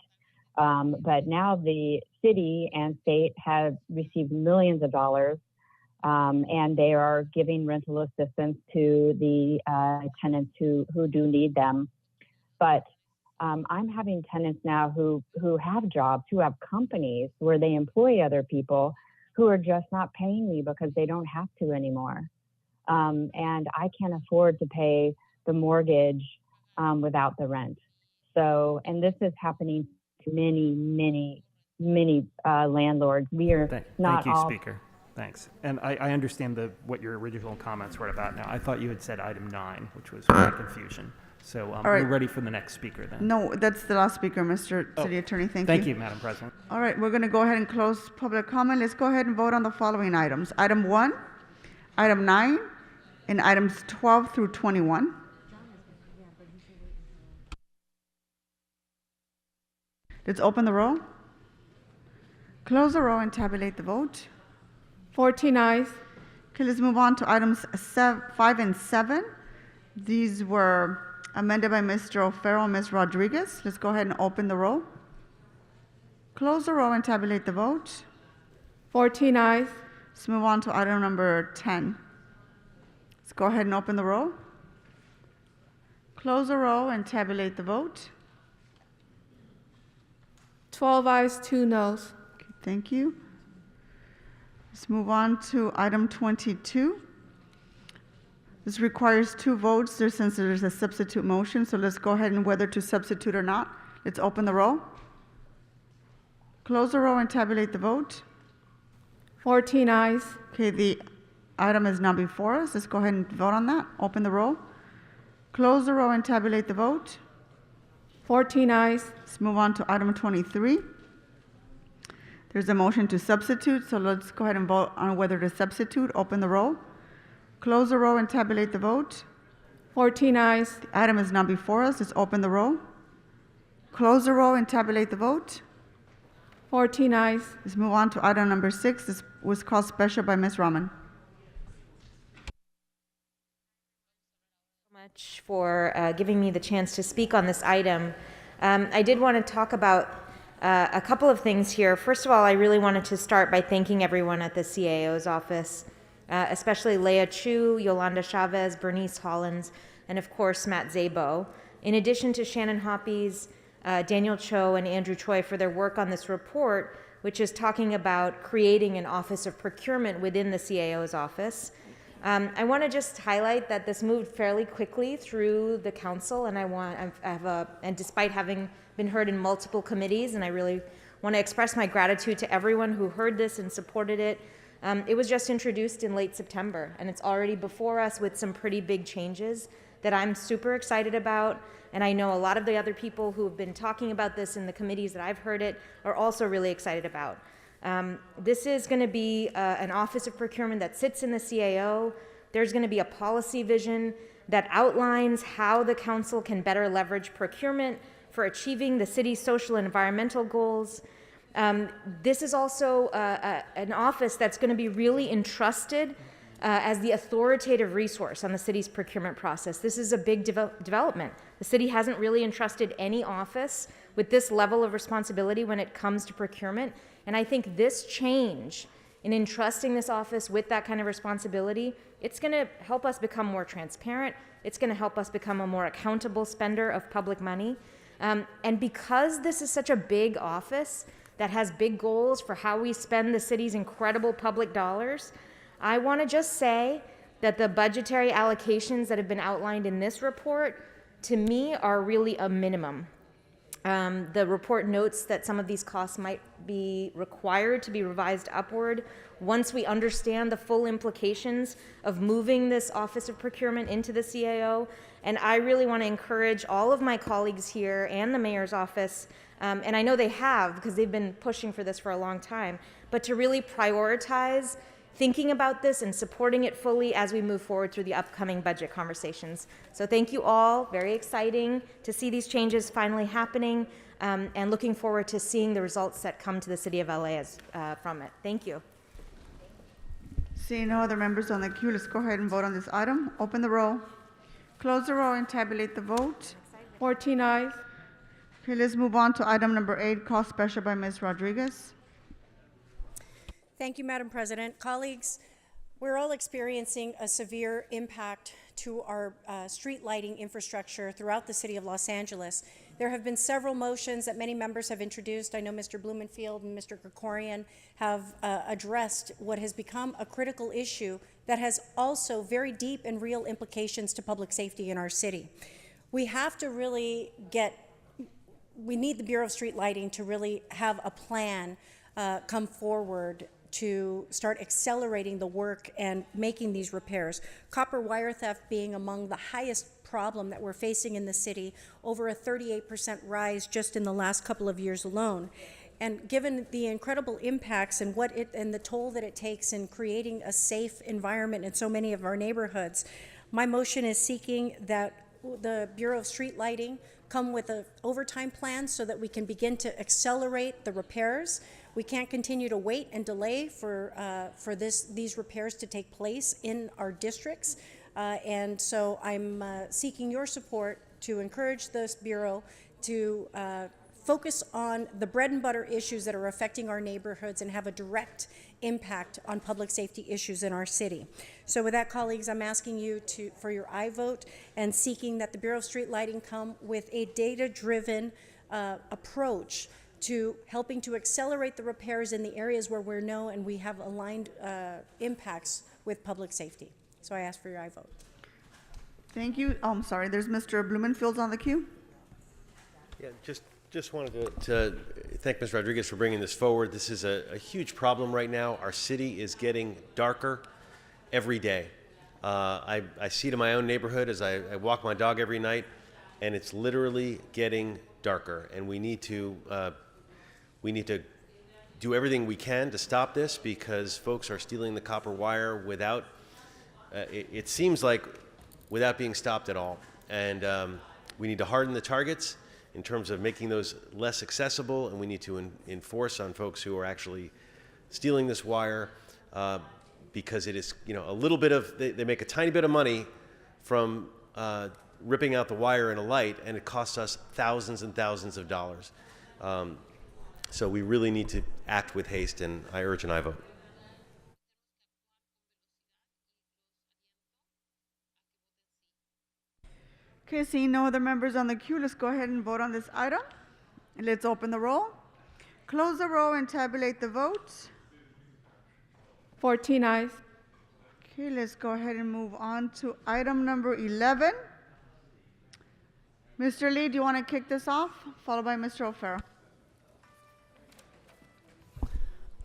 But now the city and state have received millions of dollars, and they are giving rental assistance to the tenants who do need them. But I'm having tenants now who have jobs, who have companies where they employ other people who are just not paying me because they don't have to anymore. And I can't afford to pay the mortgage without the rent. So, and this is happening to many landlords. We are not Thank you, all. Speaker. Thanks. And I understand what your original comments were about now. I thought you had said item 9, which was my confusion. So right. we're ready for the next speaker then. No, that's the last speaker, Mr. City Attorney. Thank you. Thank you, Madam President. All right, we're going to go ahead and close public comment. Let's go ahead and vote on the following items. Item 1, item 9, and items 12 through 21. Let's open the roll, close the roll, and tabulate the vote. 14 ayes. Okay, let's move on to items 5 and 7. These were amended by Mr. O'Farrell and Ms. Rodriguez. Let's go ahead and open the roll, close the roll, and tabulate the vote. 14 ayes. Let's move on to item number 10. Let's go ahead and open the roll, close the roll, and tabulate the vote. 12 ayes, 2 noes. Okay, thank you. Let's move on to item 22. This requires 2 votes there since there's a substitute motion, so let's go ahead and whether to substitute or not. Let's open the roll, close the roll, and tabulate the vote. 14 ayes. Okay, the item is now before us. Let's go ahead and vote on that. Open the roll, close the roll, and tabulate the vote. 14 ayes. Let's move on to item 23. There's a motion to substitute, so let's go ahead and vote on whether to substitute. Open the roll, close the roll, and tabulate the vote. 14 ayes. The item is now before us. Let's open the roll, close the roll, and tabulate the vote. 14 ayes. Let's move on to item number 6. This was called special by Ms. Rahman. Much for giving me the chance to speak on this item. I did want to talk about a couple of things here. First of all, I really wanted to start by thanking everyone at the CAO's office, especially Leah Chu, Yolanda Chavez, Bernice Hollins, and of course Matt Zabo, in addition to Shannon Hoppies, Daniel Cho, and Andrew Choi for their work on this report, which is talking about creating an Office of Procurement within the CAO's office. I want to just highlight that this moved fairly quickly through the council, and and despite having been heard in multiple committees, and I really want to express my gratitude to everyone who heard this and supported it. It was just introduced in late September, and it's already before us with some pretty big changes that I'm super excited about, and I know a lot of the other people who have been talking about this in the committees that I've heard it are also really excited about. This is going to be an Office of Procurement that sits in the CAO. There's going to be a policy vision that outlines how the council can better leverage procurement for achieving the city's social and environmental goals. This is also an office that's going to be really entrusted as the authoritative resource on the city's procurement process. This is a big development. The city hasn't really entrusted any office with this level of responsibility when it comes to procurement. And I think this change in entrusting this office with that kind of responsibility, it's going to help us become more transparent. It's going to help us become a more accountable spender of public money. And because this is such a big office that has big goals for how we spend the city's incredible public dollars, I want to just say that the budgetary allocations that have been outlined in this report, to me, are really a minimum. The report notes that some of these costs might be required to be revised upward once we understand the full implications of moving this Office of Procurement into the CAO. And I really want to encourage all of my colleagues here and the mayor's office, and I know they have because they've been pushing for this for a long time, but to really prioritize thinking about this and supporting it fully as we move forward through the upcoming budget conversations. So thank you all. Very exciting to see these changes finally happening, and looking forward to seeing the results that come to the city of LA from it. Thank you. Seeing no other members on the queue, let's go ahead and vote on this item. Open the roll, close the roll, and tabulate the vote. 14 eyes. Okay, let's move on to item number 8, call special by Ms. Rodriguez. Thank you, Madam President. Colleagues, we're all experiencing a severe impact to our street lighting infrastructure throughout the city of Los Angeles. There have been several motions that many members have introduced. I know Mr. Blumenfield and Mr. Krikorian have addressed what has become a critical issue that has also very deep and real implications to public safety in our city. We have to really we need the Bureau of Street Lighting to really have a plan come forward to start accelerating the work and making these repairs. Copper wire theft being among the highest problem that we're facing in the city, over a 38% rise just in the last couple of years alone. And given the incredible impacts and the toll that it takes in creating a safe environment in so many of our neighborhoods, my motion is seeking that the Bureau of Street Lighting come with an overtime plan so that we can begin to accelerate the repairs. We can't continue to wait and delay for these repairs to take place in our districts. And so I'm seeking your support to encourage this Bureau to focus on the bread and butter issues that are affecting our neighborhoods and have a direct impact on public safety issues in our city. So with that, colleagues, I'm asking you for your aye vote and seeking that the Bureau of Street Lighting come with a data-driven approach to helping to accelerate the repairs in the areas where we know and we have aligned impacts with public safety. So I ask for your aye vote. Thank you. Oh, I'm sorry, there's Mr. Blumenfield on the queue. Yeah, just wanted to thank Ms. Rodriguez for bringing this forward. This is a huge problem right now. Our city is getting darker every day. I see it in my own neighborhood as I walk my dog every night, and it's literally getting darker. And we need to do everything we can to stop this because folks are stealing the copper wire without, it seems like, without being stopped at all. And we need to harden the targets in terms of making those less accessible, and we need to enforce on folks who are actually stealing this wire because it is, a little bit of, they make a tiny bit of money from ripping out the wire in a light, and it costs us thousands and thousands of dollars. So we really need to act with haste, and I urge an aye vote. Okay, seeing no other members on the queue, let's go ahead and vote on this item. And let's open the roll, close the roll, and tabulate the votes. 14 eyes. Okay, let's go ahead and move on to item number 11. Mr. Lee, do you want to kick this off? Followed by Mr. O'Farrell.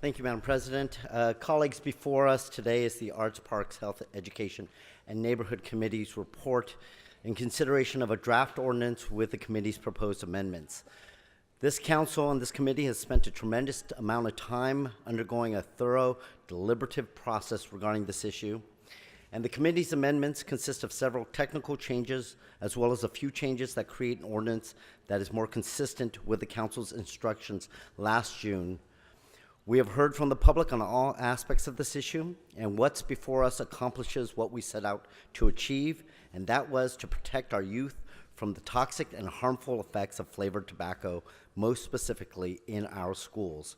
Thank you, Madam President. Colleagues, before us today is the Arts, Parks, Health, Education, and Neighborhood Committee's report in consideration of a draft ordinance with the committee's proposed amendments. This council and this committee has spent a tremendous amount of time undergoing a thorough, deliberative process regarding this issue. And the committee's amendments consist of several technical changes, as well as a few changes that create an ordinance that is more consistent with the council's instructions last June. We have heard from the public on all aspects of this issue, and what's before us accomplishes what we set out to achieve, and that was to protect our youth from the toxic and harmful effects of flavored tobacco, most specifically in our schools.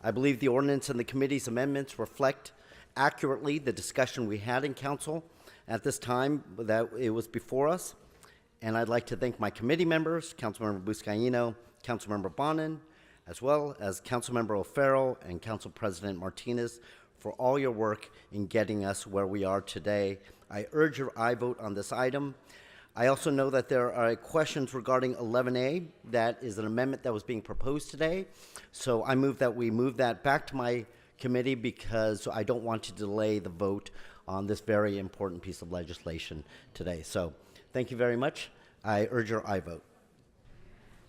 I believe the ordinance and the committee's amendments reflect accurately the discussion we had in council at this time that it was before us, and I'd like to thank my committee members, Councilmember Buscaino, Councilmember Bonin, as well as Councilmember O'Farrell and Council President Martinez for all your work in getting us where we are today. I urge your aye vote on this item. I also know that there are questions regarding 11A. That is an amendment that was being proposed today. So I move that we move that back to my committee because I don't want to delay the vote on this very important piece of legislation today. So thank you very much. I urge your aye vote.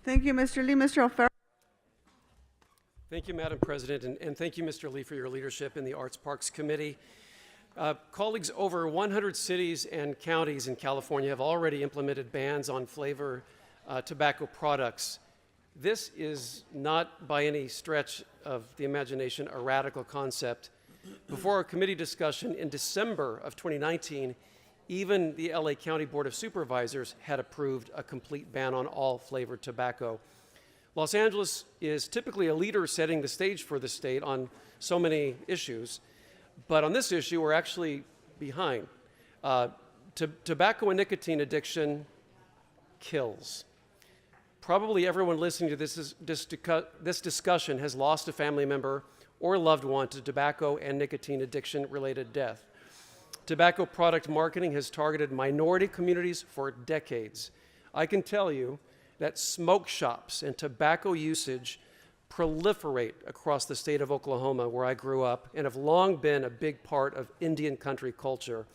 Thank you, Mr. Lee. Mr. O'Farrell. Thank you, Madam President, and thank you, Mr. Lee, for your leadership in the Arts Parks Committee. Colleagues, over 100 cities and counties in California have already implemented bans on flavor tobacco products. This is not by any stretch of the imagination a radical concept. Before our committee discussion in December of 2019, even the LA County Board of Supervisors had approved a complete ban on all flavored tobacco. Los Angeles is typically a leader setting the stage for the state on so many issues, but on this issue, we're actually behind. Tobacco and nicotine addiction kills. Probably everyone listening to this discussion has lost a family member or loved one to tobacco and nicotine addiction-related death. Tobacco product marketing has targeted minority communities for decades. I can tell you that smoke shops and tobacco usage proliferate across the state of Oklahoma, where I grew up, and have long been a big part of Indian country culture,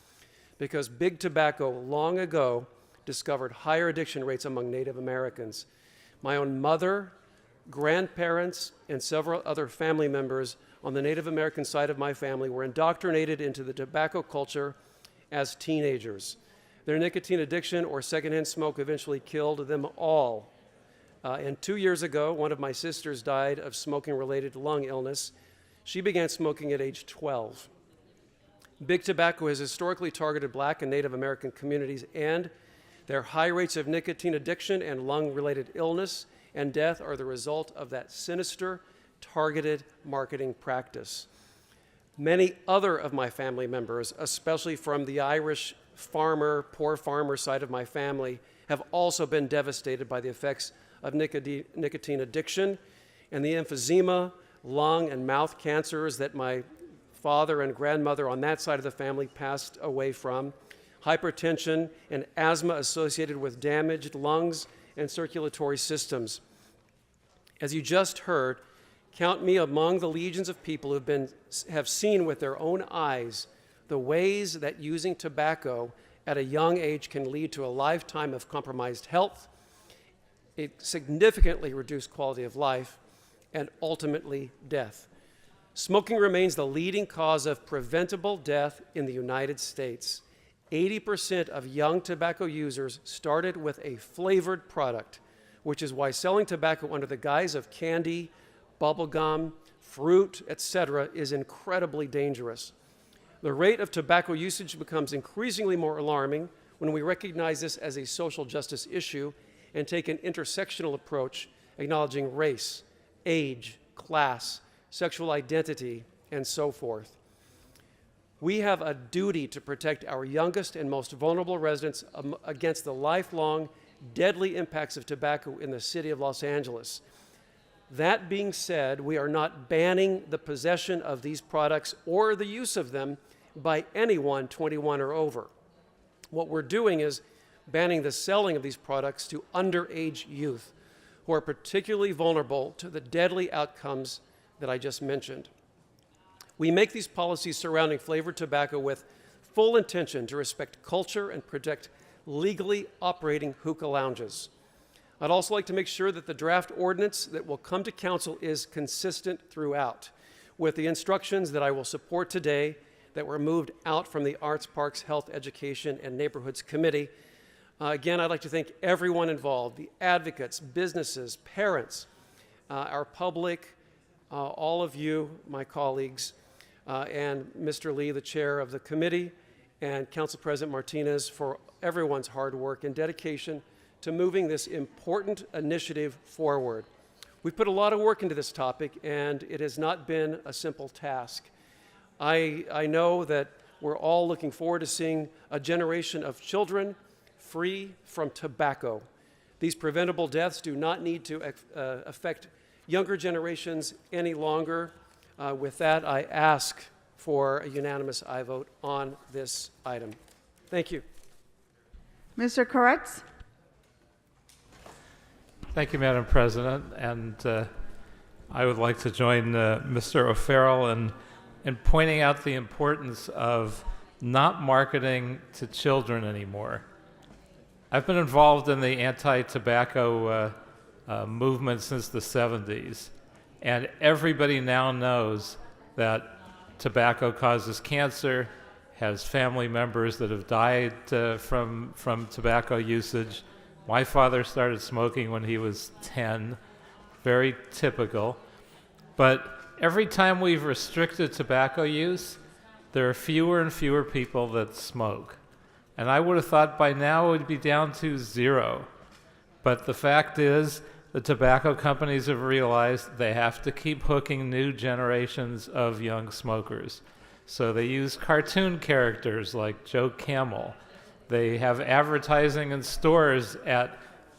because Big Tobacco long ago discovered higher addiction rates among Native Americans. My own mother, grandparents, and several other family members on the Native American side of my family were indoctrinated into the tobacco culture as teenagers. Their nicotine addiction or secondhand smoke eventually killed them all. And 2 years ago, one of my sisters died of smoking-related lung illness. She began smoking at age 12. Big Tobacco has historically targeted Black and Native American communities, and their high rates of nicotine addiction and lung-related illness and death are the result of that sinister, targeted marketing practice. Many other of my family members, especially from the Irish poor farmer side of my family, have also been devastated by the effects of nicotine addiction and the emphysema, lung, and mouth cancers that my father and grandmother on that side of the family passed away from, hypertension and asthma associated with damaged lungs and circulatory systems. As you just heard, count me among the legions of people who have seen with their own eyes the ways that using tobacco at a young age can lead to a lifetime of compromised health, a significantly reduced quality of life, and ultimately death. Smoking remains the leading cause of preventable death in the United States. 80% of young tobacco users started with a flavored product, which is why selling tobacco under the guise of candy, bubble gum, fruit, etc. is incredibly dangerous. The rate of tobacco usage becomes increasingly more alarming when we recognize this as a social justice issue and take an intersectional approach, acknowledging race, age, class, sexual identity, and so forth. We have a duty to protect our youngest and most vulnerable residents against the lifelong, deadly impacts of tobacco in the city of Los Angeles. That being said, we are not banning the possession of these products or the use of them by anyone 21 or over. What we're doing is banning the selling of these products to underage youth who are particularly vulnerable to the deadly outcomes that I just mentioned. We make these policies surrounding flavored tobacco with full intention to respect culture and protect legally operating hookah lounges. I'd also like to make sure that the draft ordinance that will come to council is consistent throughout with the instructions that I will support today that were moved out from the Arts, Parks, Health, Education, and Neighborhoods Committee. Again, I'd like to thank everyone involved, the advocates, businesses, parents, our public, all of you, my colleagues, and Mr. Lee, the chair of the committee, and Council President Martinez for everyone's hard work and dedication to moving this important initiative forward. We've put a lot of work into this topic, and it has not been a simple task. I know that we're all looking forward to seeing a generation of children free from tobacco. These preventable deaths do not need to affect younger generations any longer. With that, I ask for a unanimous aye vote on this item. Thank you. Mr. Koretz? Thank you, Madam President. And I would like to join Mr. O'Farrell in pointing out the importance of not marketing to children anymore. I've been involved in the anti-tobacco movement since the 70s, and everybody now knows that tobacco causes cancer, has family members that have died from tobacco usage. My father started smoking when he was 10, very typical. But every time we've restricted tobacco use, there are fewer and fewer people that smoke. And I would have thought by now it would be down to 0. But the fact is, the tobacco companies have realized they have to keep hooking new generations of young smokers. So they use cartoon characters like Joe Camel. They have advertising in stores at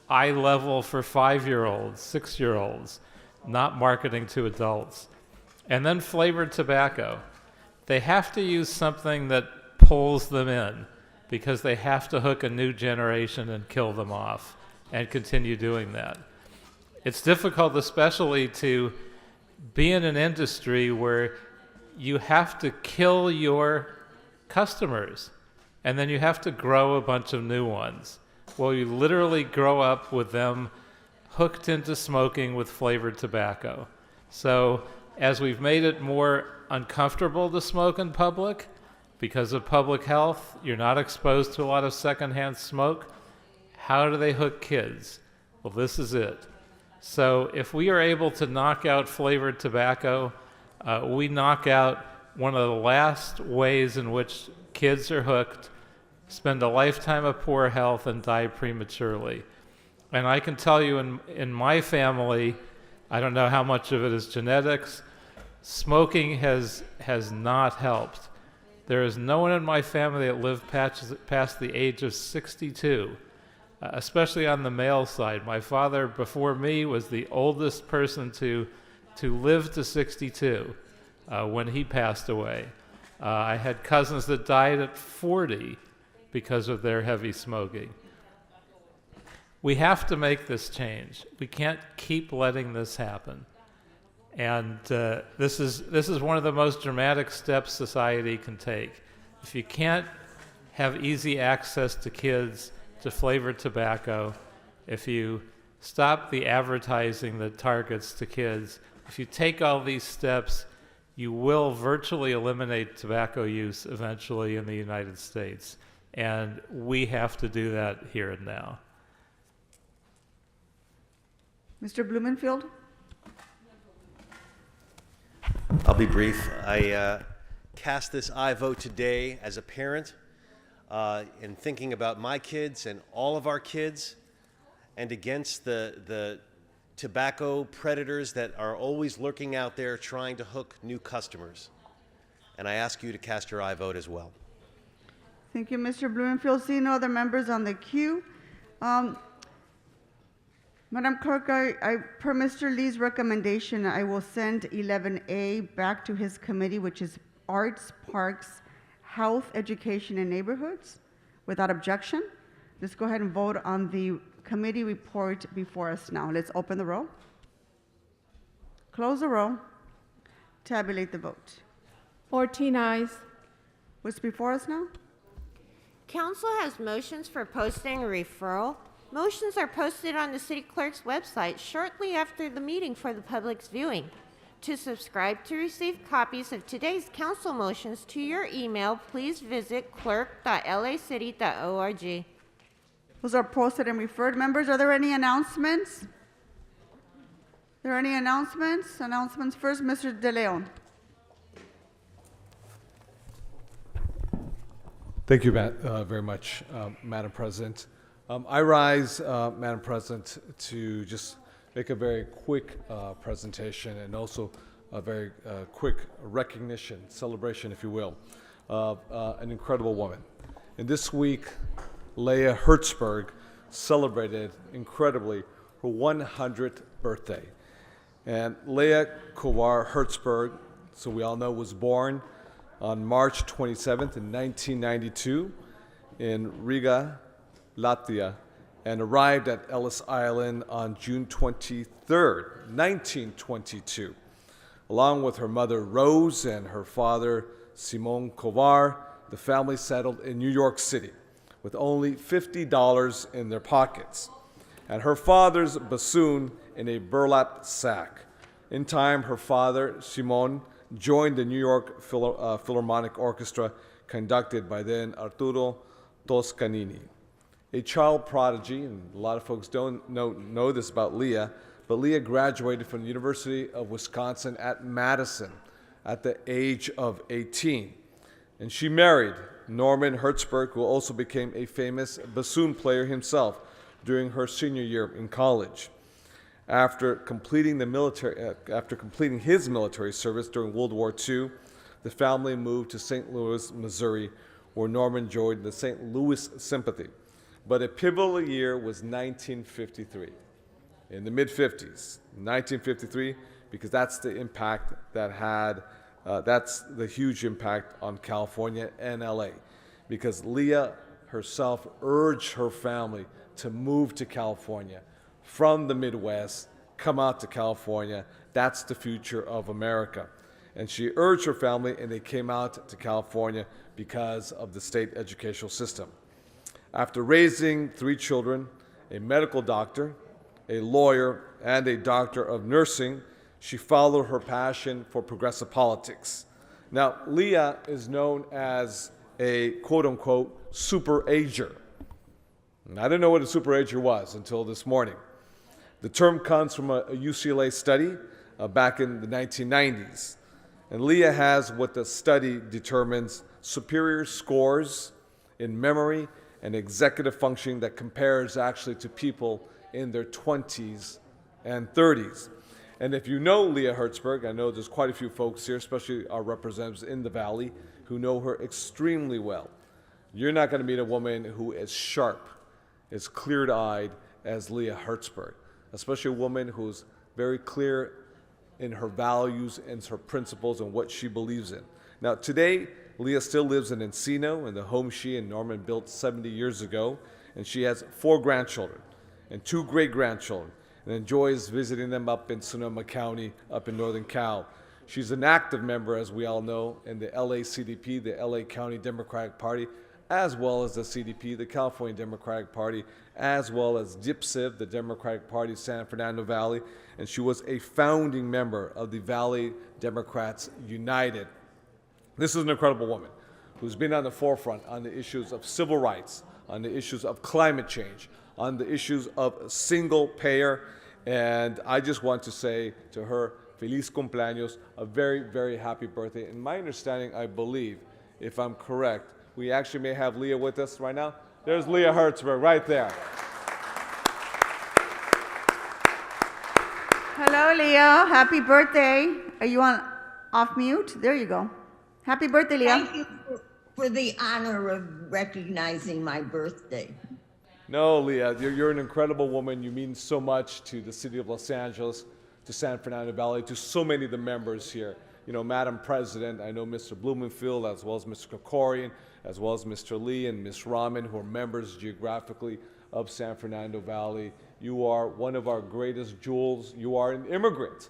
eye level for 5-year-olds, 6-year-olds, not marketing to adults. And then flavored tobacco. They have to use something that pulls them in because they have to hook a new generation and kill them off and continue doing that. It's difficult, especially to be in an industry where you have to kill your customers and then you have to grow a bunch of new ones. Well, you literally grow up with them hooked into smoking with flavored tobacco. So as we've made it more uncomfortable to smoke in public, because of public health, you're not exposed to a lot of secondhand smoke. How do they hook kids? Well, this is it. So if we are able to knock out flavored tobacco, we knock out one of the last ways in which kids are hooked, spend a lifetime of poor health, and die prematurely. And I can tell you in my family, I don't know how much of it is genetics, smoking has not helped. There is no one in my family that lived past the age of 62, especially on the male side. My father, before me, was the oldest person to live to 62 when he passed away. I had cousins that died at 40 because of their heavy smoking. We have to make this change. We can't keep letting this happen. And this is one of the most dramatic steps society can take. If you can't have easy access to kids to flavored tobacco, if you stop the advertising that targets to kids, if you take all these steps, you will virtually eliminate tobacco use eventually in the United States. And we have to do that here and now. Mr. Blumenfield? I'll be brief. I cast this aye vote today as a parent in thinking about my kids and all of our kids and against the tobacco predators that are always lurking out there trying to hook new customers. And I ask you to cast your aye vote as well. Thank you, Mr. Blumenfield. See no other members on the queue. Madam Clerk, per Mr. Lee's recommendation, I will send 11A back to his committee, which is Arts, Parks, Health, Education, and Neighborhoods, without objection. Let's go ahead and vote on the committee report before us now. Let's open the roll. Close the roll. Tabulate the vote. 14 ayes. What's before us now? Council has motions for posting a referral. Motions are posted on the city clerk's website shortly after the meeting for the public's viewing. To subscribe to receive copies of today's council motions to your email, please visit clerk.lacity.org. Those are posted and referred. Members, are there any announcements? Are there any announcements? Announcements first, Mr. De Leon. Thank you very much, Madam President. I rise, Madam President, to just make a very quick presentation and also a very quick recognition, celebration, if you will, of an incredible woman. And this week, Leah Herzberg celebrated incredibly her 100th birthday. And Leah Kovar Herzberg, so we all know, was born on March 27th in 1992 in Riga, Latvia, and arrived at Ellis Island on June 23rd, 1922. Along with her mother Rose and her father Simon Kovar, the family settled in New York City with only $50 in their pockets, and her father's bassoon in a burlap sack. In time, her father, Simon, joined the New York Philharmonic Orchestra, conducted by then Arturo Toscanini. A child prodigy, and a lot of folks don't know this about Leah, but Leah graduated from the University of Wisconsin at Madison at the age of 18. And she married Norman Herzberg, who also became a famous bassoon player himself during her senior year in college. After completing his military service during World War II, the family moved to St. Louis, Missouri, where Norman joined the St. Louis Sympathy. But a pivotal year was 1953, in the mid-50s, 1953, because that's the impact that had, that's the huge impact on California and LA, because Leah herself urged her family to move to California from the Midwest, come out to California. That's the future of America. And she urged her family, and they came out to California because of the state educational system. After raising 3 children, a medical doctor, a lawyer, and a doctor of nursing, she followed her passion for progressive politics. Now, Leah is known as a quote-unquote super-ager. I didn't know what a super-ager was until this morning. The term comes from a UCLA study back in the 1990s. And Leah has what the study determines superior scores in memory and executive functioning that compares actually to people in their 20s and 30s. And if you know Leah Herzberg, I know there's quite a few folks here, especially our representatives in the Valley, who know her extremely well. You're not going to meet a woman who is sharp, as clear-eyed as Leah Herzberg, especially a woman who's very clear in her values and her principles and what she believes in. Now, today, Leah still lives in Encino, in the home she and Norman built 70 years ago, and she has 4 grandchildren and 2 great-grandchildren, and enjoys visiting them up in Sonoma County, up in Northern Cal. She's an active member, as we all know, in the LA CDP, the LA County Democratic Party, as well as the CDP, the California Democratic Party, as well as DIPSIV, the Democratic Party, San Fernando Valley, and she was a founding member of the Valley Democrats United. This is an incredible woman who's been on the forefront on the issues of civil rights, on the issues of climate change, on the issues of single payer, and I just want to say to her, Feliz cumpleaños, a very, very happy birthday. In my understanding, I believe, if I'm correct, we actually may have Leah with us right now. There's Leah Herzberg right there. Hello, Leah. Happy birthday. Are you on off mute? There you go. Happy birthday, Leah. Thank you for the honor of recognizing my birthday. No, Leah, you're an incredible woman. You mean so much to the city of Los Angeles, to San Fernando Valley, to so many of the members here. You know, Madam President, I know Mr. Blumenfield, as well as Mr. Krikorian, as well as Mr. Lee and Ms. Rahman, who are members geographically of San Fernando Valley. You are one of our greatest jewels. You are an immigrant.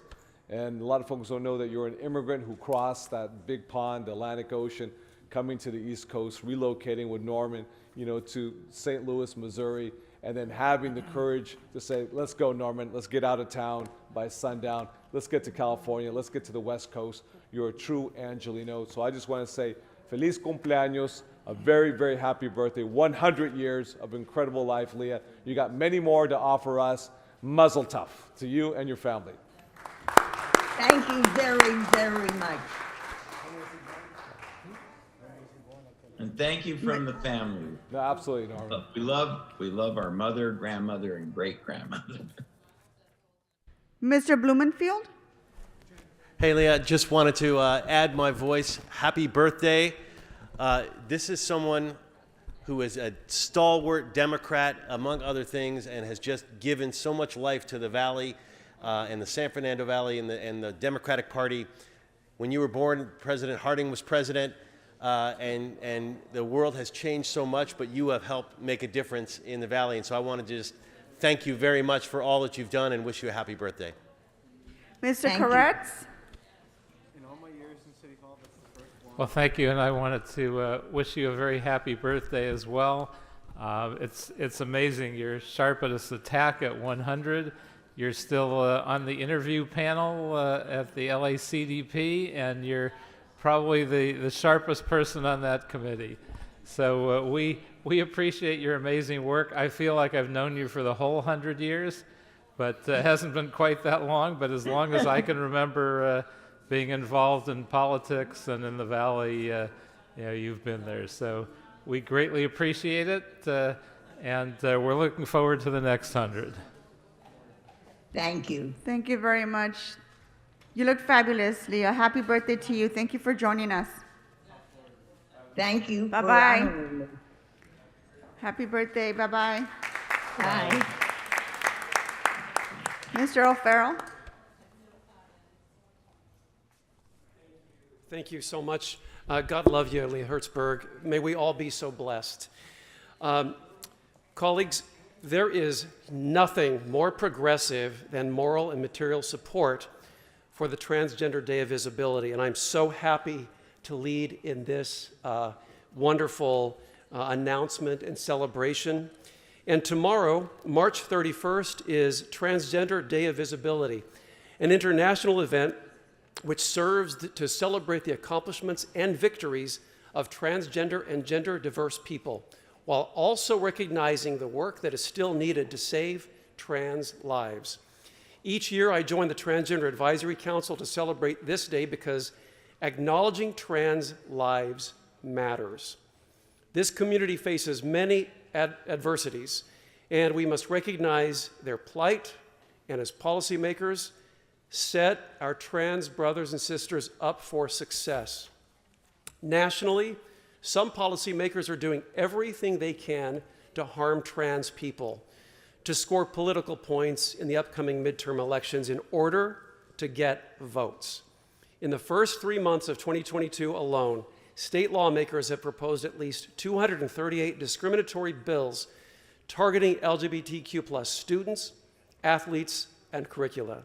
And a lot of folks don't know that you're an immigrant who crossed that big pond, the Atlantic Ocean, coming to the East Coast, relocating with Norman, you know, to St. Louis, Missouri, and then having the courage to say, let's go, Norman, let's get out of town by sundown, let's get to California, let's get to the West Coast. You're a true Angelino. So I just want to say, Feliz cumpleaños, a very, very happy birthday, 100 years of incredible life, Leah. You got many more to offer us. Mazel tov to you and your family. Thank you very, very much. And thank you from the family. No, absolutely, Norman. We love our mother, grandmother, and great-grandmother. Mr. Blumenfield? Hey, Leah, just wanted to add my voice. Happy birthday. This is someone who is a stalwart Democrat, among other things, and has just given so much life to the Valley. and the San Fernando Valley and the Democratic Party. When you were born, President Harding was president, and the world has changed so much, but you have helped make a difference in the Valley. And so I want to just thank you very much for all that you've done and wish you a happy birthday. Mr. Koretz? Well, thank you, and I wanted to wish you a very happy birthday as well. It's amazing. You're sharpest attack at 100. You're still on the interview panel at the LACDP, and you're probably the sharpest person on that committee. So we appreciate your amazing work. I feel like I've known you for the whole 100 years, but it hasn't been quite that long. But as long as I can remember being involved in politics and in the Valley, you've been there. So we greatly appreciate it, and we're looking forward to the next 100. Thank you. Thank you very much. You look fabulous, Leah. Happy birthday to you. Thank you for joining us. Thank you. Bye-bye. Happy birthday. Bye-bye. Bye. Mr. O'Farrell? Thank you so much. God love you, Leah Herzberg. May we all be so blessed. Colleagues, there is nothing more progressive than moral and material support for the Transgender Day of Visibility, and I'm so happy to lead in this wonderful announcement and celebration. And tomorrow, March 31st, is Transgender Day of Visibility, an international event which serves to celebrate the accomplishments and victories of transgender and gender diverse people, while also recognizing the work that is still needed to save trans lives. Each year, I join the Transgender Advisory Council to celebrate this day because acknowledging trans lives matters. This community faces many adversities, and we must recognize their plight, and as policymakers, set our trans brothers and sisters up for success. Nationally, some policymakers are doing everything they can to harm trans people, to score political points in the upcoming midterm elections in order to get votes. In the first 3 months of 2022 alone, state lawmakers have proposed at least 238 discriminatory bills targeting LGBTQ+ students, athletes, and curricula.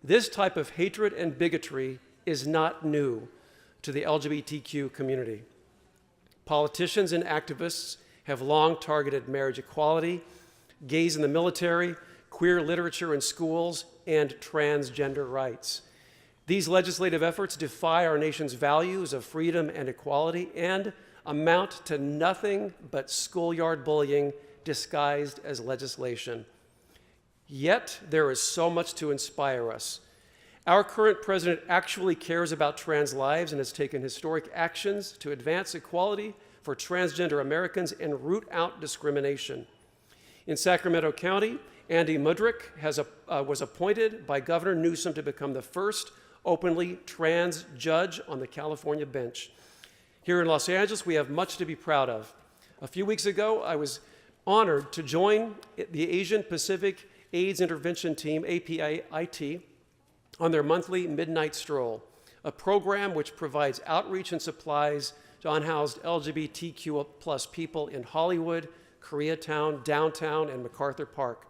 This type of hatred and bigotry is not new to the LGBTQ community. Politicians and activists have long targeted marriage equality, gays in the military, queer literature in schools, and transgender rights. These legislative efforts defy our nation's values of freedom and equality and amount to nothing but schoolyard bullying disguised as legislation. Yet, there is so much to inspire us. Our current president actually cares about trans lives and has taken historic actions to advance equality for transgender Americans and root out discrimination. In Sacramento County, Andy Mudrick was appointed by Governor Newsom to become the first openly trans judge on the California bench. Here in Los Angeles, we have much to be proud of. A few weeks ago, I was honored to join the Asian Pacific AIDS Intervention Team, APIT, on their monthly Midnight Stroll, a program which provides outreach and supplies to unhoused LGBTQ+ people in Hollywood, Koreatown, Downtown, and MacArthur Park.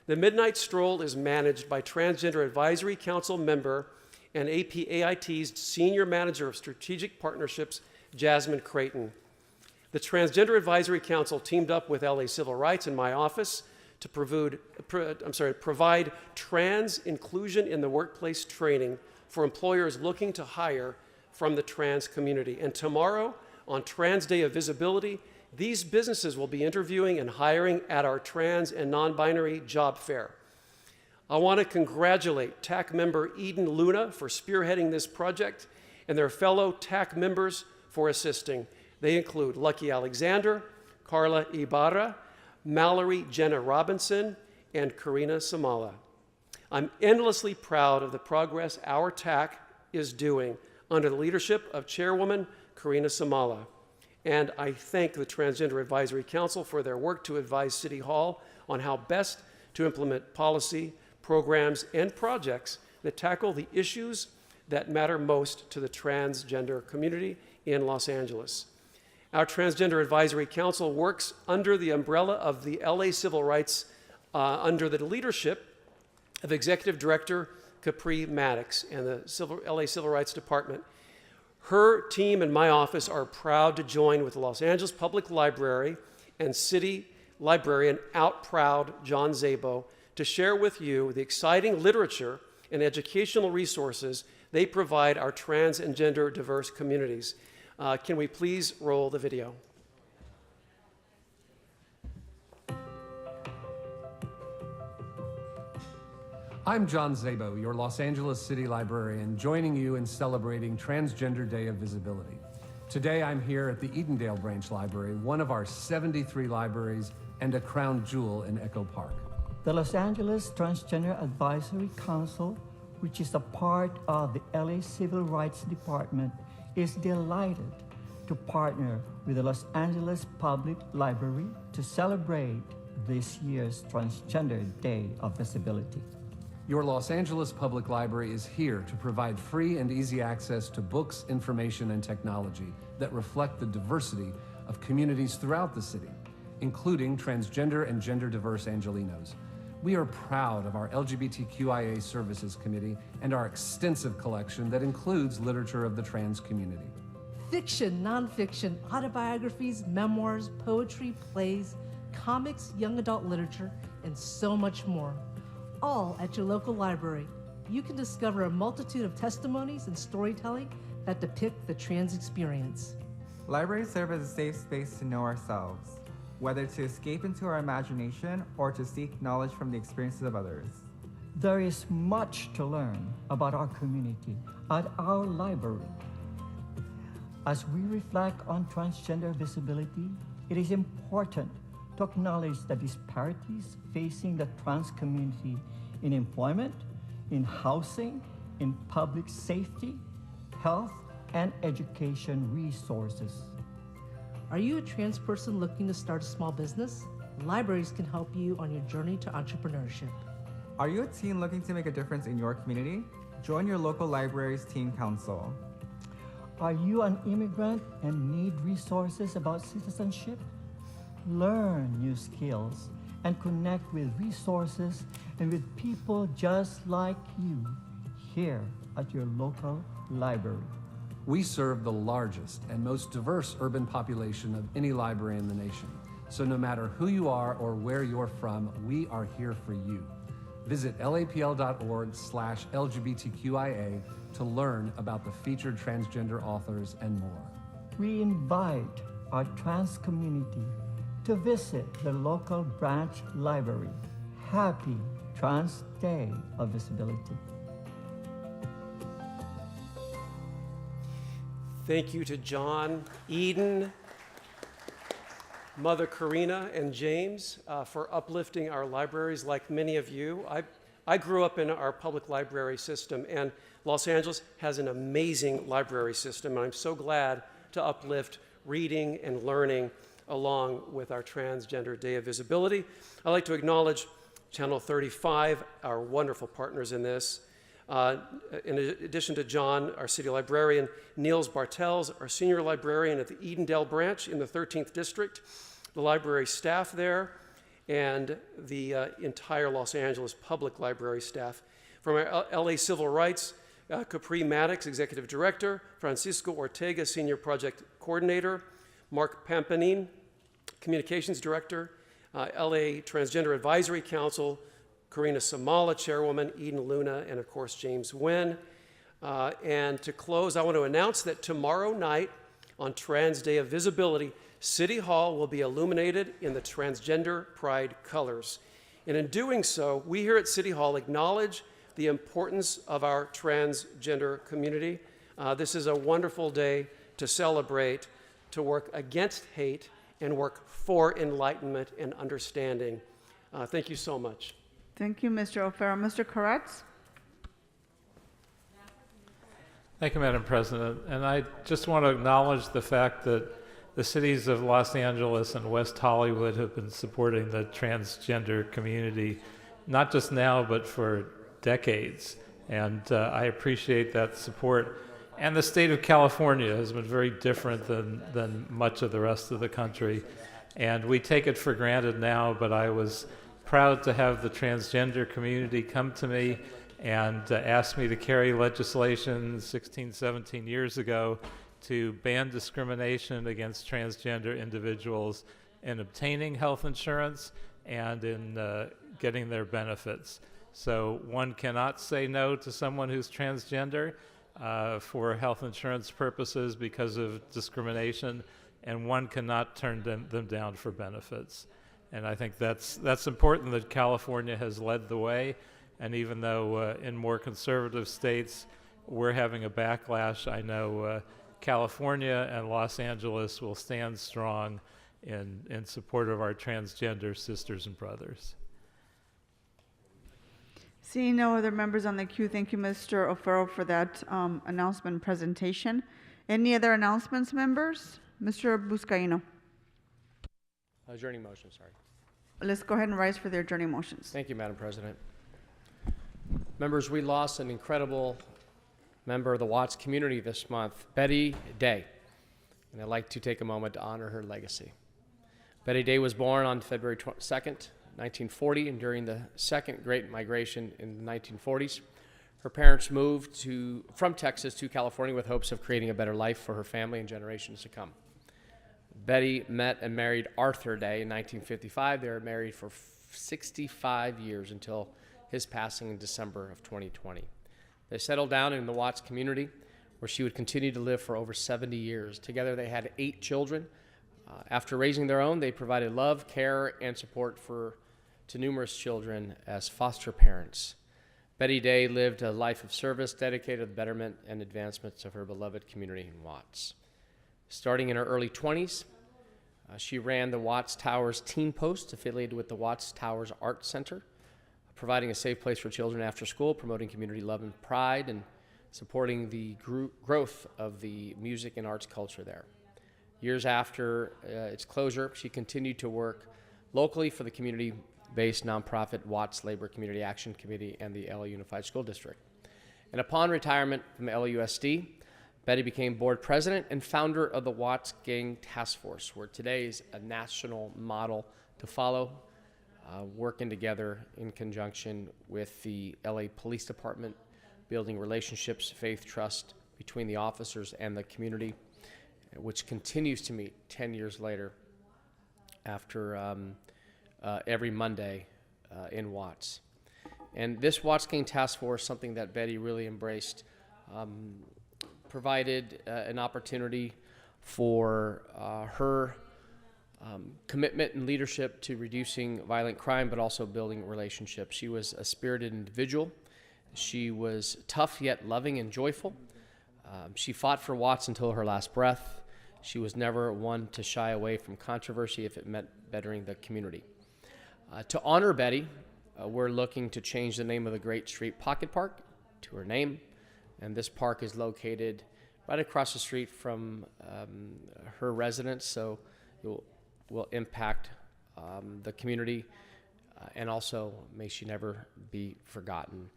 The Midnight Stroll is managed by Transgender Advisory Council member and APAIT's Senior Manager of Strategic Partnerships, Jasmine Creighton. The Transgender Advisory Council teamed up with LA Civil Rights and my office to provide trans inclusion in the workplace training for employers looking to hire from the trans community. And tomorrow, on Trans Day of Visibility, these businesses will be interviewing and hiring at our trans and non-binary job fair. I want to congratulate TAC member Eden Luna for spearheading this project and their fellow TAC members for assisting. They include Lucky Alexander, Carla Ibarra, Mallory Jenna Robinson, and Karina Samala. I'm endlessly proud of the progress our TAC is doing under the leadership of Chairwoman Karina Samala. And I thank the Transgender Advisory Council for their work to advise City Hall on how best to implement policy programs, and projects that tackle the issues that matter most to the transgender community in Los Angeles. Our Transgender Advisory Council works under the umbrella of the LA Civil Rights, under the leadership of Executive Director Capri Maddox and the LA Civil Rights Department. Her team and my office are proud to join with the Los Angeles Public Library and City Librarian Out Proud John Szabo to share with you the exciting literature and educational resources they provide our trans and gender diverse communities. Can we please roll the video? I'm John Szabo, your Los Angeles City Librarian, joining you in celebrating Transgender Day of Visibility. Today I'm here at the Edendale Branch Library, one of our 73 libraries and a crown jewel in Echo Park. The Los Angeles Transgender Advisory Council, which is a part of the LA Civil Rights Department, is delighted to partner with the Los Angeles Public Library to celebrate this year's Transgender Day of Visibility. Your Los Angeles Public Library is here to provide free and easy access to books, information, and technology that reflect the diversity of communities throughout the city, including transgender and gender diverse Angelenos. We are proud of our LGBTQIA Services Committee and our extensive collection that includes literature of the trans community. Fiction, nonfiction, autobiographies, memoirs, poetry, plays, comics, young adult literature, and so much more. All at your local library. You can discover a multitude of testimonies and storytelling that depict the trans experience. Libraries serve as a safe space to know ourselves, whether to escape into our imagination or to seek knowledge from the experiences of others. There is much to learn about our community at our library. As we reflect on transgender visibility, it is important to acknowledge the disparities facing the trans community in employment, in housing, in public safety, health, and education resources. Are you a trans person looking to start a small business? Libraries can help you on your journey to entrepreneurship. Are you a teen looking to make a difference in your community? Join your local library's Teen Council. Are you an immigrant and need resources about citizenship? Learn new skills and connect with resources and with people just like you here at your local library. We serve the largest and most diverse urban population of any library in the nation. So no matter who you are or where you're from, we are here for you. Visit lapl.org/LGBTQIA to learn about the featured transgender authors and more. We invite our trans community to visit the local branch library. Happy Trans Day of Visibility. Thank you to John, Eden, Mother Karina, and James for uplifting our libraries like many of you. I grew up in our public library system, and Los Angeles has an amazing library system, and I'm so glad to uplift reading and learning along with our Transgender Day of Visibility. I'd like to acknowledge Channel 35, our wonderful partners in this. In addition to John, our city librarian, Niels Bartels, our senior librarian at the Edendale branch in the 13th District, the library staff there, and the entire Los Angeles Public Library staff. From our LA Civil Rights, Capri Maddox, Executive Director, Francisco Ortega, Senior Project Coordinator, Mark Pampanin, Communications Director, LA Transgender Advisory Council, Karina Samala, Chairwoman, Eden Luna, and of course, James Nguyen. And to close, I want to announce that tomorrow night on Trans Day of Visibility, City Hall will be illuminated in the transgender pride colors. And in doing so, we here at City Hall acknowledge the importance of our transgender community. This is a wonderful day to celebrate, to work against hate, and work for enlightenment and understanding. Thank you so much. Thank you, Mr. O'Farrell. Mr. Koretz? Thank you, Madam President. And I just want to acknowledge the fact that the cities of Los Angeles and West Hollywood have been supporting the transgender community not just now, but for decades. And I appreciate that support. And the state of California has been very different than much of the rest of the country. And we take it for granted now, but I was proud to have the transgender community come to me and ask me to carry legislation 16, 17 years ago to ban discrimination against transgender individuals in obtaining health insurance and in getting their benefits. So one cannot say no to someone who's transgender for health insurance purposes because of discrimination, and one cannot turn them down for benefits. And I think that's important that California has led the way, and even though in more conservative states we're having a backlash, I know California and Los Angeles will stand strong in support of our transgender sisters and brothers. Seeing no other members on the queue, thank you, Mr. O'Farrell, for that announcement and presentation. Any other announcements, members? Mr. Buscaino. Adjourning motion, sorry. Let's go ahead and rise for the adjourning motions. Thank you, Madam President. Members, we lost an incredible member of the Watts community this month, Betty Day, and I'd like to take a moment to honor her legacy. Betty Day was born on February 2nd, 1940, and during the Second Great Migration in the 1940s, her parents moved from Texas to California with hopes of creating a better life for her family and generations to come. Betty met and married Arthur Day in 1955. They were married for 65 years until his passing in December of 2020. They settled down in the Watts community, where she would continue to live for over 70 years. Together they had 8 children. After raising their own, they provided love, care, and support to numerous children as foster parents. Betty Day lived a life of service dedicated to the betterment and advancements of her beloved community in Watts. Starting in her early 20s, she ran the Watts Towers Teen Post, affiliated with the Watts Towers Art Center, providing a safe place for children after school, promoting community love and pride, and supporting the growth of the music and arts culture there. Years after its closure, she continued to work locally for the community-based nonprofit Watts Labor Community Action Committee and the LA Unified School District. And upon retirement from LAUSD, Betty became board president and founder of the Watts Gang Task Force, where today is a national model to follow, working together in conjunction with the LA Police Department, building relationships, faith, trust between the officers and the community, which continues to meet 10 years later after every Monday in Watts. And this Watts Gang Task Force, something that Betty really embraced, provided an opportunity for her commitment and leadership to reducing violent crime, but also building relationships. She was a spirited individual. She was tough yet loving and joyful. She fought for Watts until her last breath. She was never one to shy away from controversy if it meant bettering the community. To honor Betty, we're looking to change the name of the Great Street Pocket Park to her name, and this park is located right across the street from her residence, so it will impact the community, and also may she never be forgotten.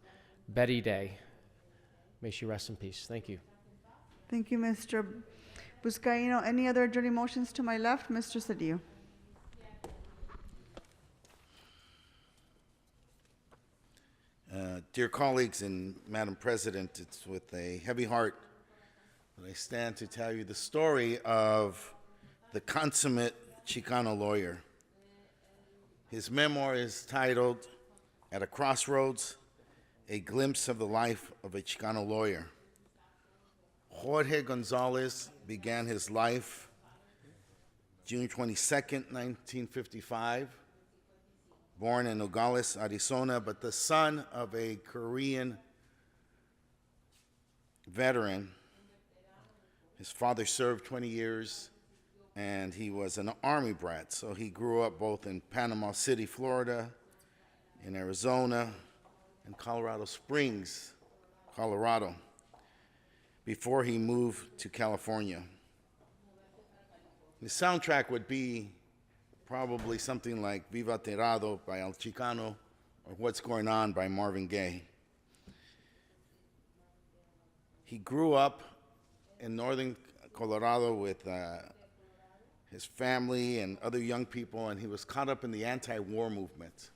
Betty Day, may she rest in peace. Thank you. Thank you, Mr. Buscaino. Any other adjourning motions to my left? Mr. Cedillo. Dear colleagues and Madam President, it's with a heavy heart that I stand to tell you the story of the consummate Chicano lawyer. His memoir is titled, At a Crossroads, A Glimpse of the Life of a Chicano Lawyer. Jorge Gonzalez began his life June 22nd, 1955, born in Nogales, Arizona, but the son of a Korean veteran. His father served 20 years, and he was an Army brat, so he grew up both in Panama City, Florida, in Arizona, and Colorado Springs, Colorado, before he moved to California. The soundtrack would be probably something like Viva Tirado by El Chicano or What's Going On by Marvin Gaye. He grew up in northern Colorado with his family and other young people, and he was caught up in the anti-war movement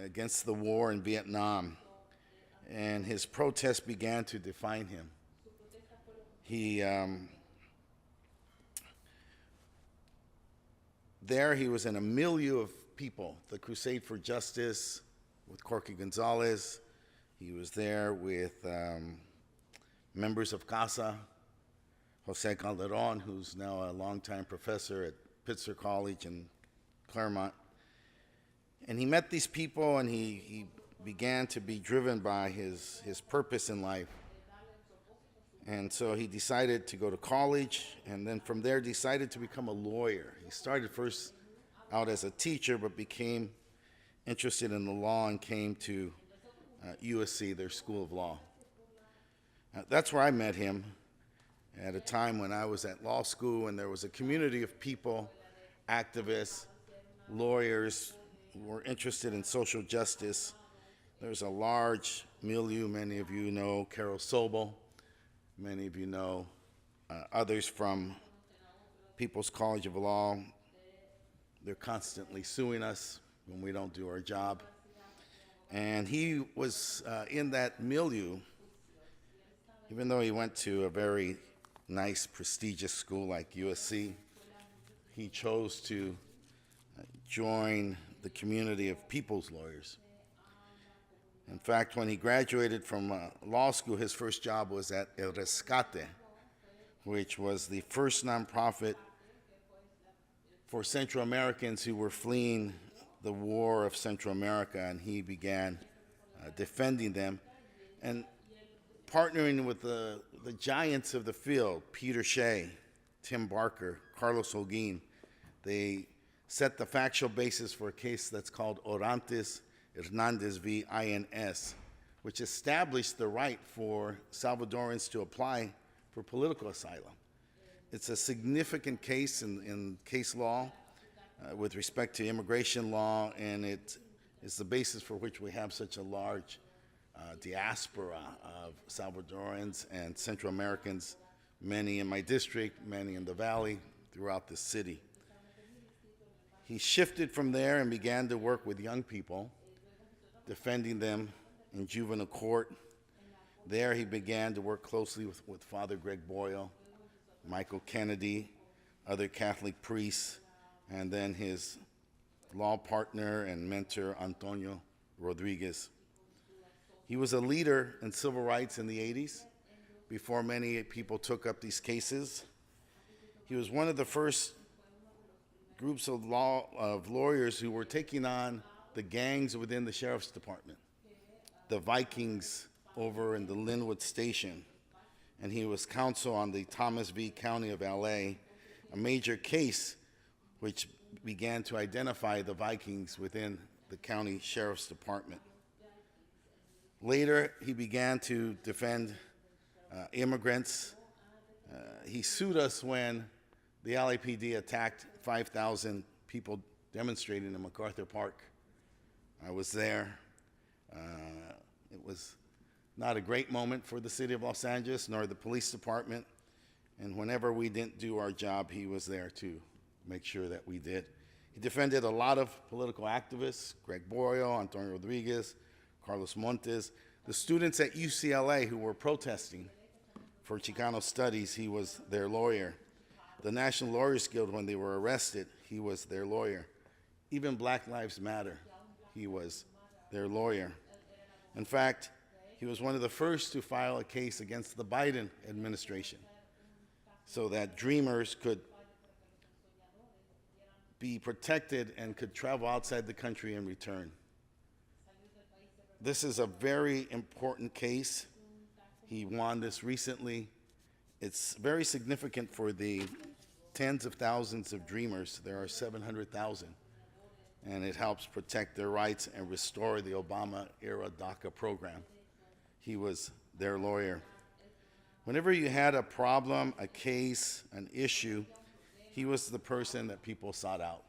against the war in Vietnam. And his protest began to define him. There he was in a milieu of people, the Crusade for Justice with Corky Gonzalez. He was there with members of CASA, Jose Calderon, who's now a longtime professor at Pitzer College in Claremont. And he met these people, and he began to be driven by his purpose in life. And so he decided to go to college, and then from there decided to become a lawyer. He started first out as a teacher, but became interested in the law and came to USC, their School of Law. That's where I met him, at a time when I was at law school, and there was a community of people, activists, lawyers, who were interested in social justice. There's a large milieu. Many of you know Carol Sobel. Many of you know others from People's College of Law. They're constantly suing us when we don't do our job. And he was in that milieu, even though he went to a very nice, prestigious school like USC. He chose to join the community of people's lawyers. In fact, when he graduated from law school, his first job was at El Rescate, which was the first nonprofit for Central Americans who were fleeing the war of Central America, and he began defending them and partnering with the giants of the field, Peter Shea, Tim Barker, Carlos Holguin. They set the factual basis for a case that's called Orantes Hernandez v. INS, which established the right for Salvadorans to apply for political asylum. It's a significant case in case law with respect to immigration law, and it is the basis for which we have such a large diaspora of Salvadorans and Central Americans, many in my district, many in the valley, throughout the city. He shifted from there and began to work with young people, defending them in juvenile court. There he began to work closely with Father Greg Boyle, Michael Kennedy, other Catholic priests, and then his law partner and mentor, Antonio Rodriguez. He was a leader in civil rights in the 80s, before many people took up these cases. He was one of the first groups of lawyers who were taking on the gangs within the sheriff's department, the Vikings over in the Linwood Station, and he was counsel on the Thomas v. County of LA, a major case which began to identify the Vikings within the county sheriff's department. Later, he began to defend immigrants. He sued us when the LAPD attacked 5,000 people demonstrating in MacArthur Park. I was there. It was not a great moment for the city of Los Angeles, nor the police department. And whenever we didn't do our job, he was there to make sure that we did. He defended a lot of political activists, Greg Boyle, Antonio Rodriguez, Carlos Montes. The students at UCLA who were protesting for Chicano studies, he was their lawyer. The National Lawyers Guild, when they were arrested, he was their lawyer. Even Black Lives Matter, he was their lawyer. In fact, he was one of the first to file a case against the Biden administration so that dreamers could be protected and could travel outside the country and return. This is a very important case. He won this recently. It's very significant for the tens of thousands of dreamers. There are 700,000. And it helps protect their rights and restore the Obama-era DACA program. He was their lawyer. Whenever you had a problem, a case, an issue, he was the person that people sought out.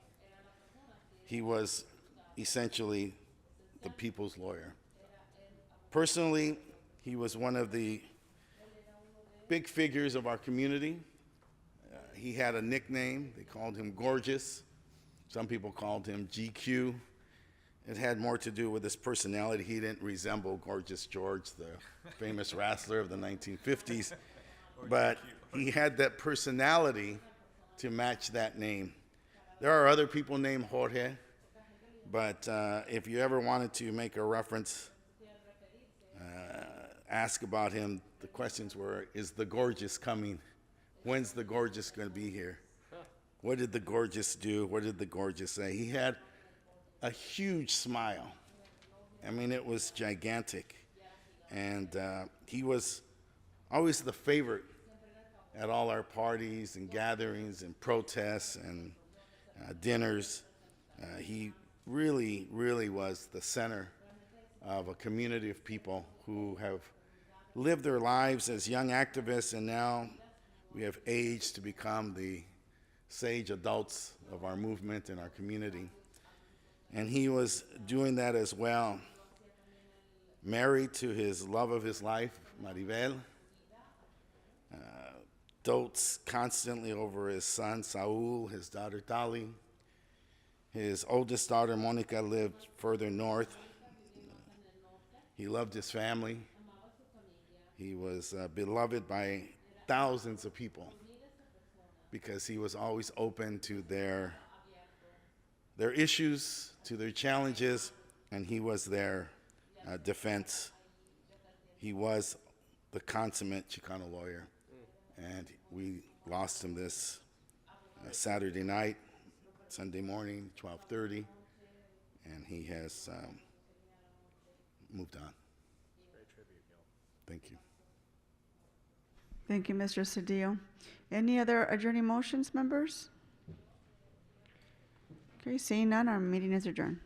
He was essentially the people's lawyer. Personally, he was one of the big figures of our community. He had a nickname. They called him Gorgeous. Some people called him GQ. It had more to do with his personality. He didn't resemble Gorgeous George, the famous wrestler of the 1950s, but he had that personality to match that name. There are other people named Jorge, but if you ever wanted to make a reference, ask about him, the questions were, is the Gorgeous coming? When's the Gorgeous going to be here? What did the Gorgeous do? What did the Gorgeous say? He had a huge smile. I mean, it was gigantic. And he was always the favorite at all our parties and gatherings and protests and dinners. He really, really was the center of a community of people who have lived their lives as young activists, and now we have aged to become the sage adults of our movement and our community. And he was doing that as well. Married to his love of his life, Maribel, dotes constantly over his son, Saul, his daughter, Dali. His oldest daughter, Monica, lived further north. He loved his family. He was beloved by thousands of people because he was always open to their issues, to their challenges, and he was their defense. He was the consummate Chicano lawyer, and we lost him this Saturday night, Sunday morning, 12:30, and he has moved on. Thank you. Thank you, Mr. Cedillo. Any other adjourning motions, members? Okay, seeing none, our meeting is adjourned.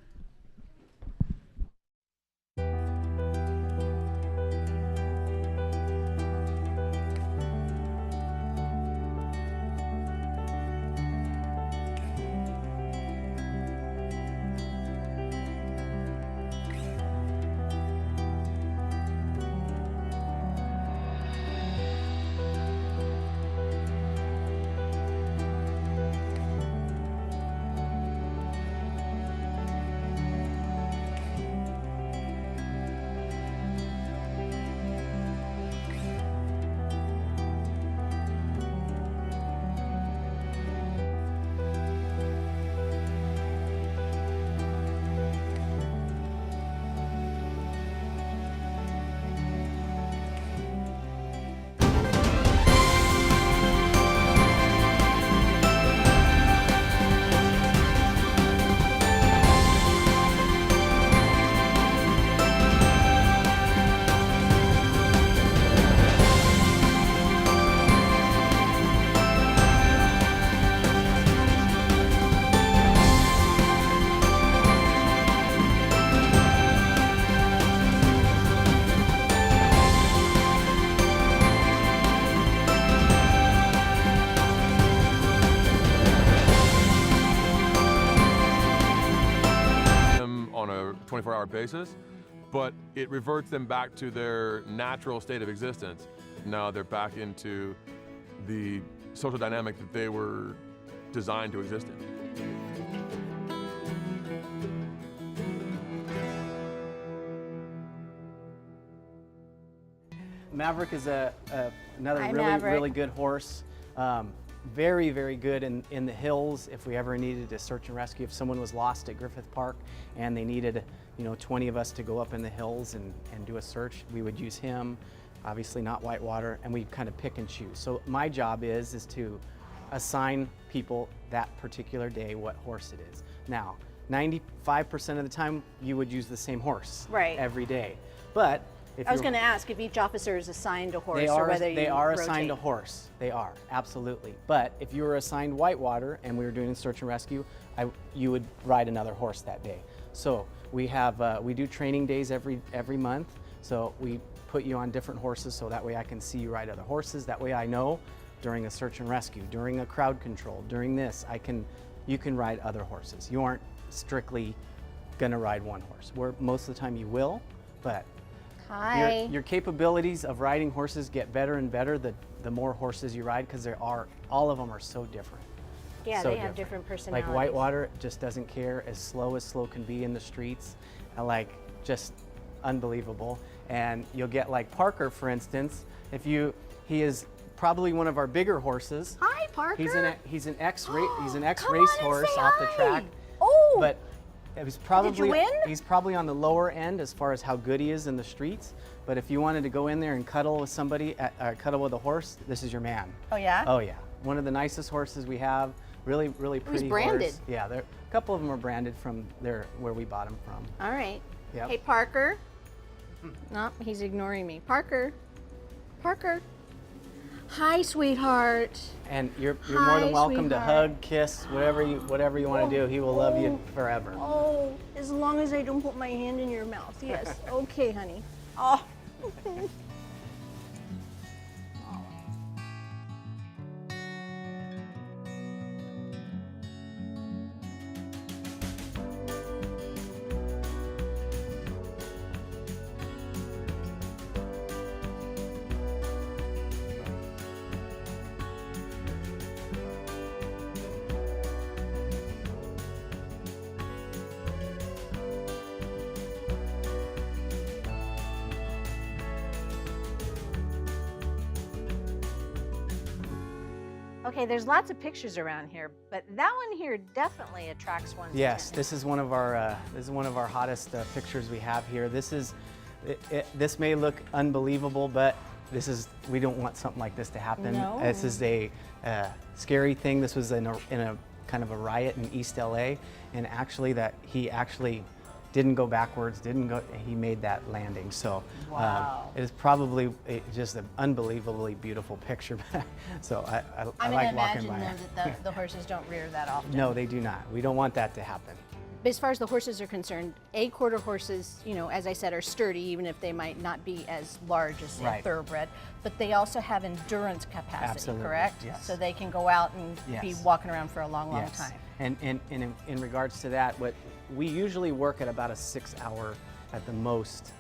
On a 24-hour basis, but it reverts them back to their natural state of existence. Now they're back into the social dynamic that they were designed to exist in. Maverick is another Hi, really, Maverick. really good horse. Very, very good in the hills. If we ever needed to search and rescue, if someone was lost at Griffith Park and they needed, 20 of us to go up in the hills and do a search, we would use him. Obviously not Whitewater, and we kind of pick and choose. So my job is to assign people that particular day what horse it is. Now, 95% of the time, you would use the same horse Right. every day. But if I was you're- going to ask if each officer is assigned a horse they or are, whether they you are rotate. assigned a horse. They are, absolutely. But if you were assigned Whitewater and we were doing search and rescue, you would ride another horse that day. So we have we do training days every month. So we put you on different horses so that way I can see you ride other horses. That way I know during a search and rescue, during a crowd control, during this, you can ride other horses. You aren't strictly gonna ride one horse. Where most of the time you will, but Hi. your capabilities of riding horses get better and better the more horses you ride, because all of them are so different. Yeah, So they have different personalities. Like Whitewater just doesn't care, as slow can be in the streets, just unbelievable. And you'll get like Parker, for instance. He is probably one of our bigger horses. Hi, Parker. He's an ex racehorse off the track. Oh. But Did you win? he's probably on the lower end as far as how good he is in the streets. But if you wanted to go in there and cuddle with somebody, cuddle with a horse, this is your man. Oh yeah. Oh yeah. One of the nicest horses we have. Really pretty branded? horse. Yeah, a couple of them are branded from where we bought them from. All right. Yep. Hey, Parker. No, he's ignoring me. Parker. Hi, sweetheart. And you're more than welcome to hug, kiss, whatever you want to do. He will love you forever. Oh, as long as I don't put my hand in your mouth. Yes. Okay, honey. Oh. Okay, there's lots of pictures around here, but that one here definitely attracts one's Yes, attention. this is one of our hottest pictures we have here. This may look unbelievable, but we don't want something like this to happen. No. This is a scary thing. This was in a kind of a riot in East LA, and he actually didn't go backwards, he made that landing. So Wow. it is probably just an unbelievably beautiful picture. So I I'm like gonna walking imagine by. though that the horses don't rear that often. No, they do not. We don't want that to happen. But as far as the horses are concerned, quarter horses, as I said, are sturdy, even if they might not be as large as a thoroughbred. But they also have endurance capacity, Absolutely, correct? yes. So they can go out and be Yes. walking around for a long Yes. time. And in regards to that, we usually work at about a 6-hour at the most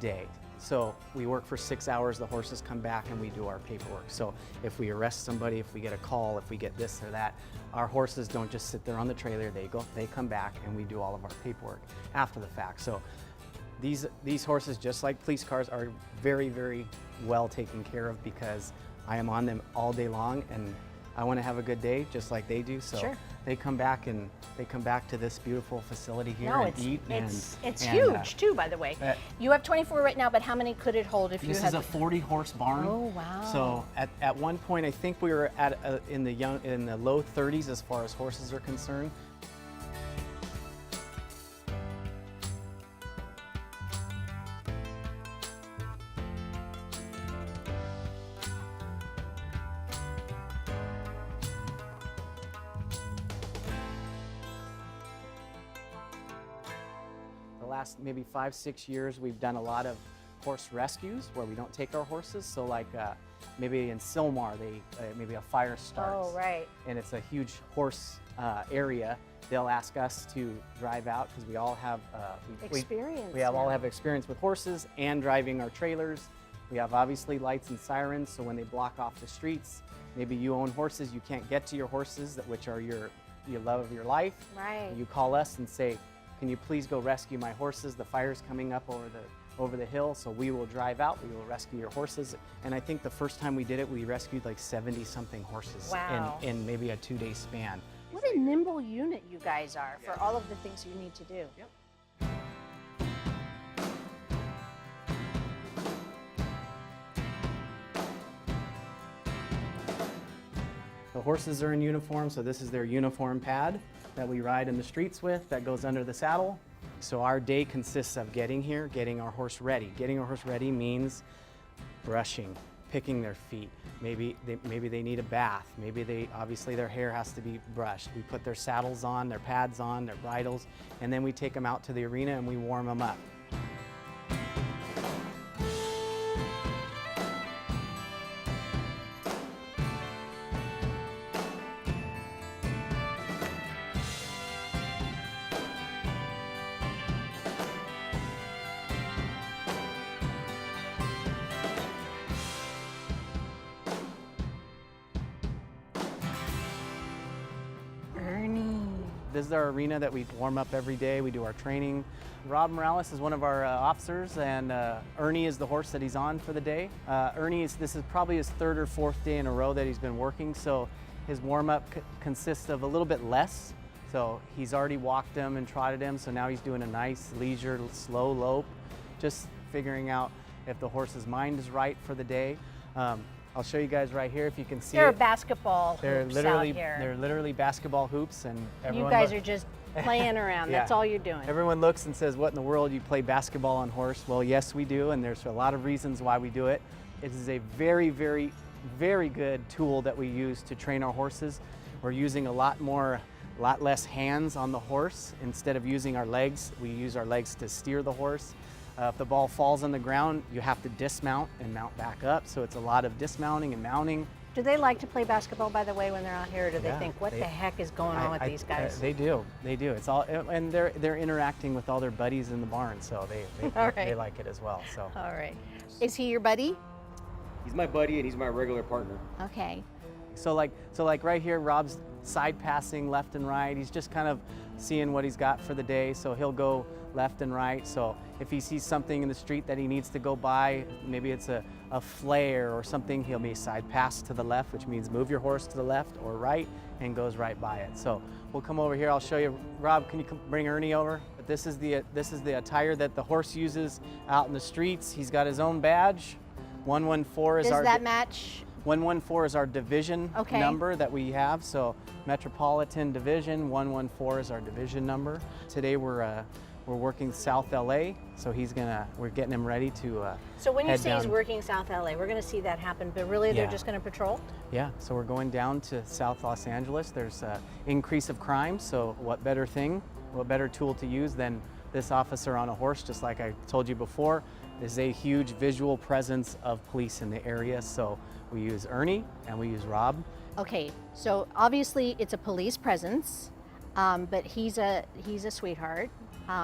day. So we work for 6 hours, the horses come back and we do our paperwork. So if we arrest somebody, if we get a call, if we get this or that, our horses don't just sit there on the trailer, they come back and we do all of our paperwork after the fact. So these horses, just like police cars, are very, very well taken care of, because I am on them all day long and I want to have a good day just like they do. So Sure. they come back to this beautiful facility here No, and eat. it's huge too, by the way. You have 24 right now, but how many could it hold if you had? This is a 40-horse barn. Oh wow! So at one point, I think we were at in the low 30s as far as horses are concerned. The last maybe 5-6 years, we've done a lot of horse rescues where we don't take our horses. So like maybe in Sylmar, maybe a fire starts. Oh right. And it's a huge horse area. They'll ask us to drive out because we all have Experience We all now. have experience with horses and driving our trailers. We have obviously lights and sirens, so when they block off the streets, maybe you own horses, you can't get to your horses, which are your love of your life. Right. You call us and say, can you please go rescue my horses? The fire's coming up over the hill, so we will drive out, we will rescue your horses. And I think the first time we did it, we rescued like 70-something horses Wow. in maybe a 2-day span. What a nimble unit you guys are for all of the things you need to do. Yep. The horses are in uniform, so this is their uniform pad that we ride in the streets with that goes under the saddle. So our day consists of getting here, getting our horse ready. Getting our horse ready means brushing, picking their feet. Maybe they need a bath. Maybe obviously their hair has to be brushed. We put their saddles on, their pads on, their bridles, and then we take them out to the arena and we warm them up. this is our arena that we warm up every day. We do our training. Rob Morales is one of our officers, and Ernie is the horse that he's on for the day. This is probably his third or fourth day in a row that he's been working, so his warm-up consists of a little bit less. So he's already walked him and trotted him, so now he's doing a nice leisure, slow lope, just figuring out if the horse's mind is right for the day. I'll show you guys right here if you can see There are it. basketball hoops out here. They're literally basketball hoops, and You everyone guys are just playing around. Yeah. That's all you're doing. Everyone looks and says, what in the world, you play basketball on horse? Well, yes, we do, and there's a lot of reasons why we do it. It is a very, very, very good tool that we use to train our horses. We're using a lot less hands on the horse. Instead of using our legs, we use our legs to steer the horse. If the ball falls on the ground, you have to dismount and mount back up. So it's a lot of dismounting and mounting. Do they like to play basketball, by the way, when they're out here, or do they Yeah, think, what the heck is going on with these guys? They do. It's all, and they're interacting with all their buddies in the barn, so they All right. they like it as well. So. All right. Is he your buddy? He's my buddy and he's my regular partner. Okay. So like right here, Rob's side passing left and right. He's just kind of seeing what he's got for the day. So he'll go left and right. So if he sees something in the street that he needs to go by, maybe it's a flare or something, he'll be side pass to the left, which means move your horse to the left or right, and goes right by it. So we'll come over here. I'll show you. Rob, can you bring Ernie over? This is the attire that the horse uses out in the streets. He's got his own badge. 114 is Does our. that match? 114 is our division number that we have. So Metropolitan Division 114 is our division number. Today we're working South LA, so we're getting him ready to. So when you head say down. he's working South LA, we're going to see that happen, but really they're Yeah. just going to patrol? Yeah, so we're going down to South Los Angeles. There's an increase of crime, so what better tool to use than this officer on a horse, just like I told you before, is a huge visual presence of police in the area. So we use Ernie and we use Rob. Okay, so obviously it's a police presence, but he's a sweetheart.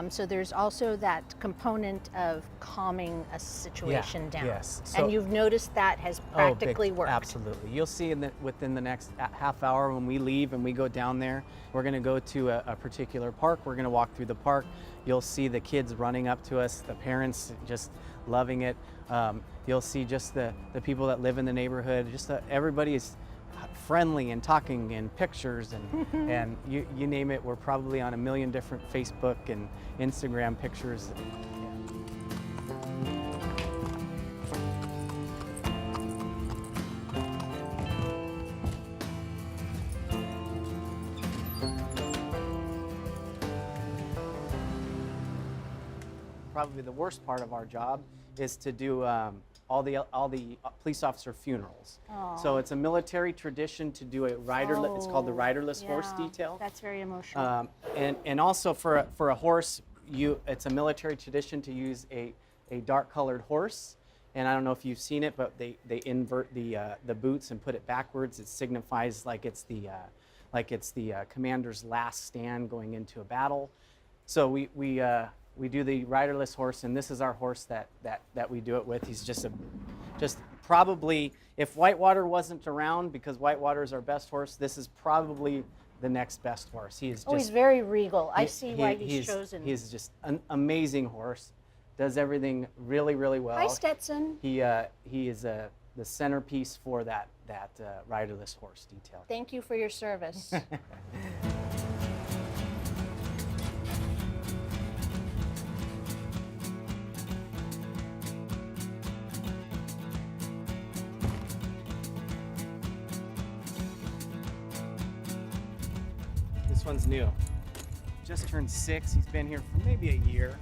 So there's also that component of calming a situation down. Yes. And you've noticed that has practically worked. Absolutely. You'll see within the next half hour when we leave and we go down there, we're going to go to a particular park. We're going to walk through the park. You'll see the kids running up to us, the parents just loving it. You'll see just the people that live in the neighborhood. Everybody is friendly and talking and pictures and you name it. We're probably on 1 million different Facebook and Instagram pictures. Probably the worst part of our job is to do all the police officer funerals. So it's a military tradition to do a riderless. It's called the riderless horse detail. That's very emotional. And also for a horse, it's a military tradition to use a dark colored horse. And I don't know if you've seen it, but they invert the boots and put it backwards. It signifies like it's the commander's last stand going into a battle. So we do the riderless horse, and this is our horse that we do it with. He's just probably, if Whitewater wasn't around, because Whitewater is our best horse, this is probably the next best horse. He's very regal. I see why he's chosen. He's just an amazing horse. Does everything really, really well. Hi, Stetson. He is the centerpiece for that riderless horse detail. Thank you for your service. This one's new. Just turned 6. He's been here for maybe a year.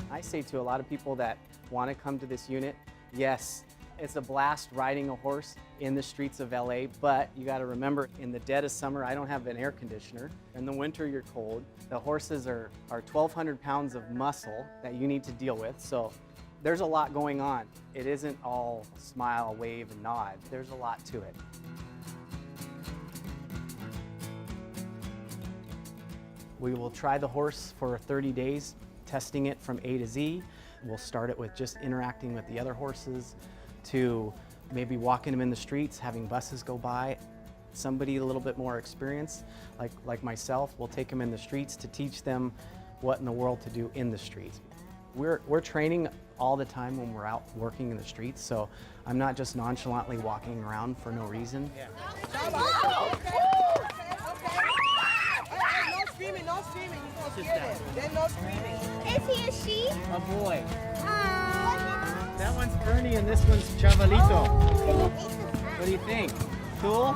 I say to a lot of people that want to come to this unit, yes, it's a blast riding a horse in the streets of LA, but you got to remember, in the dead of summer, I don't have an air conditioner. In the winter, you're cold. The horses are 1,200 pounds of muscle that you need to deal with. So there's a lot going on. It isn't all smile, wave, and nod. There's a lot to it. We will try the horse for 30 days, testing it from A to Z. We'll start it with just interacting with the other horses, to maybe walking them in the streets, having buses go by. Somebody a little bit more experienced, like myself, will take them in the streets to teach them what in the world to do in the streets. We're training all the time when we're out working in the streets, so I'm not just nonchalantly walking around for no reason. No screaming, no screaming. You're gonna scare them. Then no screaming. Is he a she? A boy. Aww. That one's Ernie and this one's Chavalito. What do you think? Cool?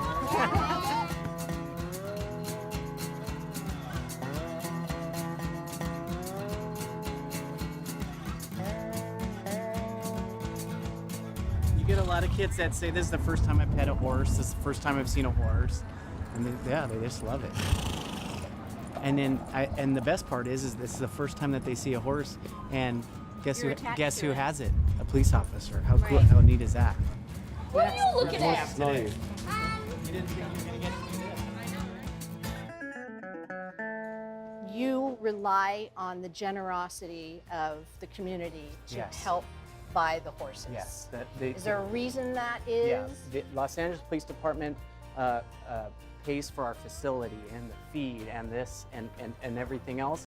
You get a lot of kids that say, this is the first time I've pet a horse, this is the first time I've seen a horse. And they just love it. And then, and the best part is this is the first time that they see a horse, and guess who has it? A police officer. How cool, how neat is that? What are you looking at? You didn't think you were gonna get to do this? You rely on the generosity of the community to Yes. help buy the horses. Yes. Is there a reason that is? Yeah, the Los Angeles Police Department pays for our facility and the feed and this and everything else.